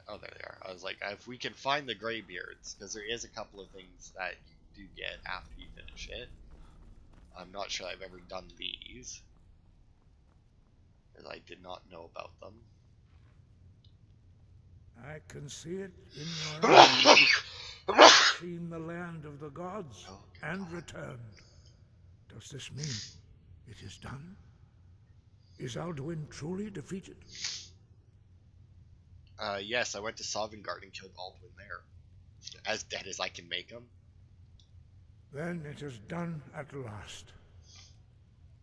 Oh, there they are. I was like, if we can find the Greybeards, because there is a couple of things that you do get after you finish it. I'm not sure I've ever done these, as I did not know about them. I can see it in your eyes. You've seen the land of the gods and returned. Does this mean it is done? Is Alduin truly defeated? Yes, I went to Sovngarde and killed Alduin there. As dead as I can make him. Then it is done at last.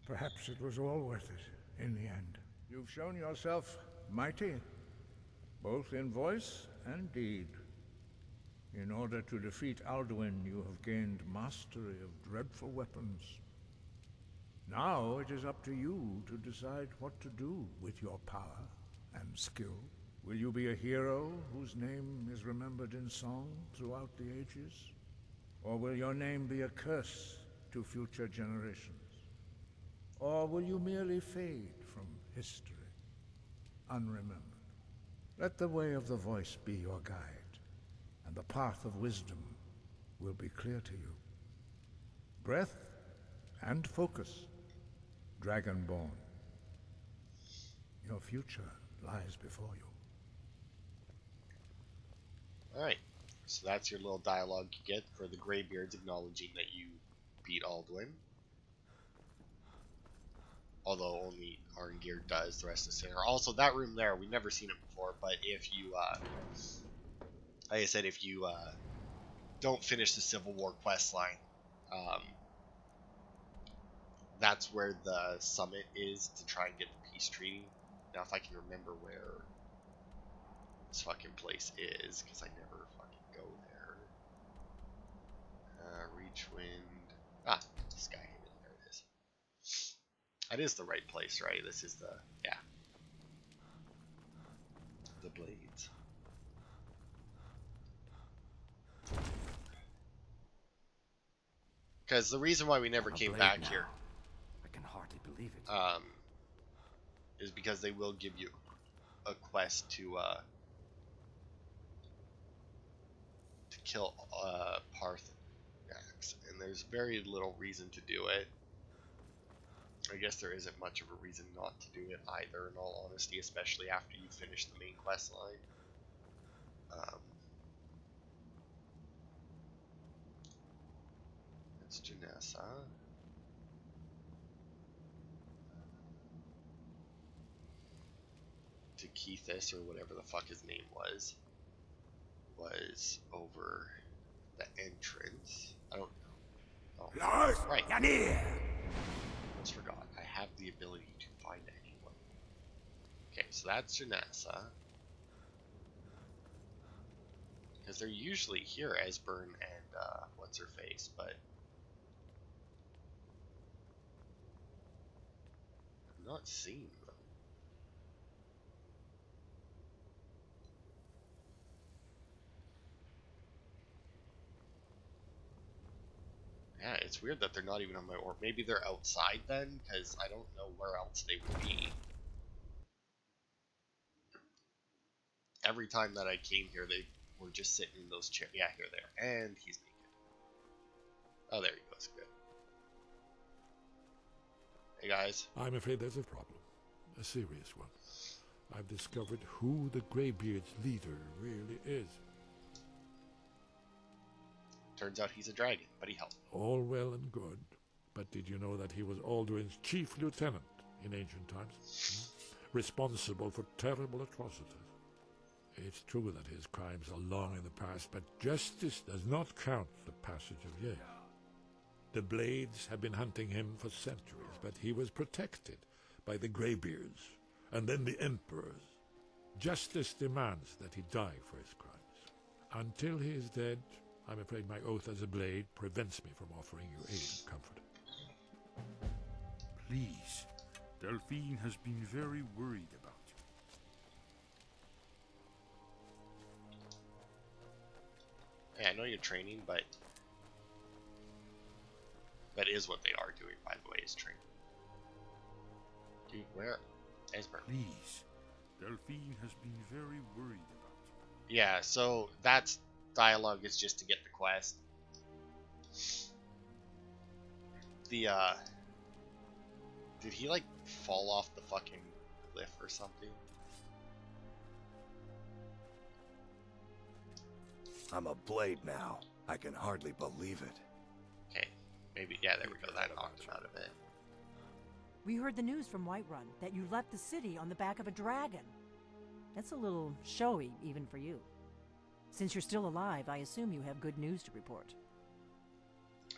Perhaps it was all worth it in the end. You've shown yourself mighty, both in voice and deed. In order to defeat Alduin, you have gained mastery of dreadful weapons. Now it is up to you to decide what to do with your power and skill. Will you be a hero whose name is remembered in song throughout the ages? Or will your name be a curse to future generations? Or will you merely fade from history, unremembered? Let the way of the voice be your guide, and the path of wisdom will be clear to you. Breath and focus. Dragonborn. Your future lies before you. Alright, so that's your little dialogue you get for the Greybeards acknowledging that you beat Alduin. Although only Arngir does, the rest of the center. Also, that room there, we've never seen it before, but if you, like I said, if you don't finish the Civil War quest line, that's where the summit is to try and get the peace treaty. Now, if I can remember where this fucking place is, because I never fucking go there. Reachwind. Ah, Skyrim. There it is. That is the right place, right? This is the, yeah. The blades. Because the reason why we never came back here, I can hardly believe it. is because they will give you a quest to kill Parthenax, and there's very little reason to do it. I guess there isn't much of a reason not to do it either, in all honesty, especially after you finish the main quest line. It's Janessa. To Keithis, or whatever the fuck his name was over the entrance. I don't know. Oh, right. Almost forgot. I have the ability to find anyone. Okay, so that's Janessa. Because they're usually here, Esbern and what's her face, but I'm not seeing them. Yeah, it's weird that they're not even on my orb. Maybe they're outside then, because I don't know where else they would be. Every time that I came here, they were just sitting in those chairs. Yeah, here they are. And he's naked. Oh, there he goes. Good. Hey, guys. I'm afraid there's a problem. A serious one. I've discovered who the Greybeard's leader really is. Turns out he's a dragon, but he helped. All well and good, but did you know that he was Alduin's chief lieutenant in ancient times? Responsible for terrible atrocities. It's true that his crimes are long in the past, but justice does not count the passage of years. The Blades have been hunting him for centuries, but he was protected by the Greybeards, and then the Emperors. Justice demands that he die for his crimes. Until he is dead, I'm afraid my oath as a Blade prevents me from offering you aid and comfort. Please. Delphine has been very worried about you. Yeah, I know you're training, but that is what they are doing, by the way, is training. Dude, where? Esbern. Please. Delphine has been very worried about you. Yeah, so that's dialogue is just to get the quest. The did he like fall off the fucking cliff or something? I'm a blade now. I can hardly believe it. Okay, maybe, yeah, there we go. That knocked him out of it. We heard the news from Whiterun that you left the city on the back of a dragon. That's a little showy, even for you. Since you're still alive, I assume you have good news to report.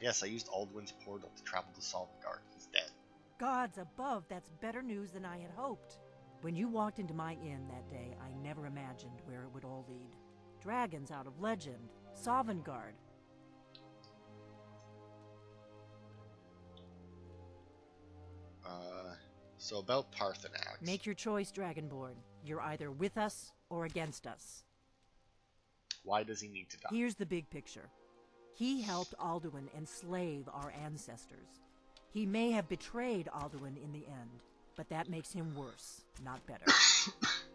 Yes, I used Alduin's portal to travel to Sovngarde. He's dead. Gods above, that's better news than I had hoped. When you walked into my inn that day, I never imagined where it would all lead. Dragons out of legend, Sovngarde. So about Parthenax. Make your choice, Dragonborn. You're either with us or against us. Why does he need to die? Here's the big picture. He helped Alduin enslave our ancestors. He may have betrayed Alduin in the end, but that makes him worse, not better.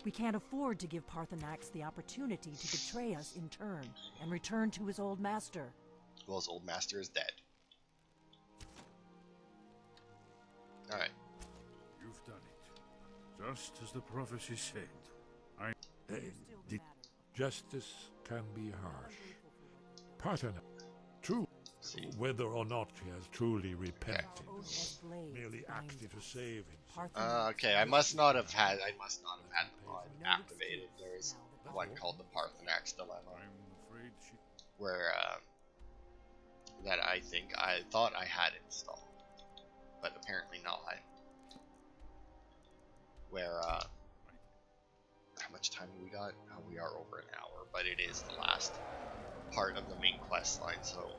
We can't afford to give Parthenax the opportunity to betray us in turn and return to his old master. Well, his old master is dead. Just as the prophecy said. Justice can be harsh. Pattern. True. Whether or not he has truly repented. Merely acted to save himself. Okay, I must not have had the mod activated. There is one called the Parthenax Dilemma, where that I thought I had installed, but apparently not. Where how much time have we got? We are over an hour, but it is the last part of the main quest line. So,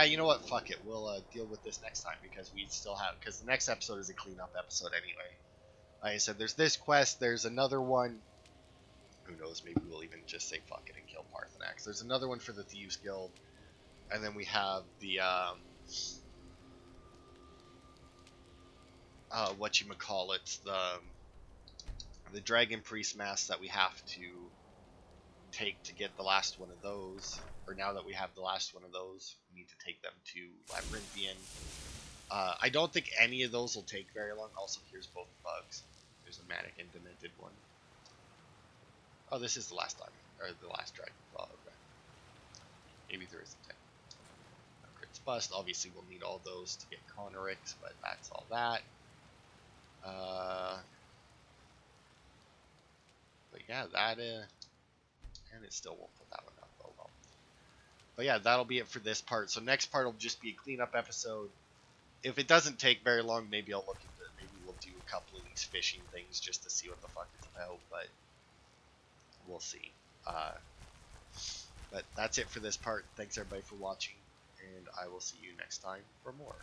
you know what? Fuck it. We'll deal with this next time because we still have. Because the next episode is a cleanup episode anyway. Like I said, there's this quest. There's another one. Who knows? Maybe we'll even just say fuck it and kill Parthenax. There's another one for the Thieves Guild, and then we have the whatchamacallit, the Dragon Priest Mask that we have to take to get the last one of those. Or now that we have the last one of those, we need to take them to Labyrinthian. I don't think any of those will take very long. Also, here's both bugs. There's a Mannequin Demented one. Oh, this is the last time, or the last dragon. Oh, okay. Maybe there is a 10. Crits Bust. Obviously, we'll need all those to get Connorix, but that's all that. But yeah, that and it still won't put that one up. Oh well. But yeah, that'll be it for this part. So next part will just be a cleanup episode. If it doesn't take very long, maybe I'll look into it. Maybe we'll do a couple of these fishing things just to see what the fuck it's about. But we'll see. But that's it for this part. Thanks everybody for watching, and I will see you next time for more.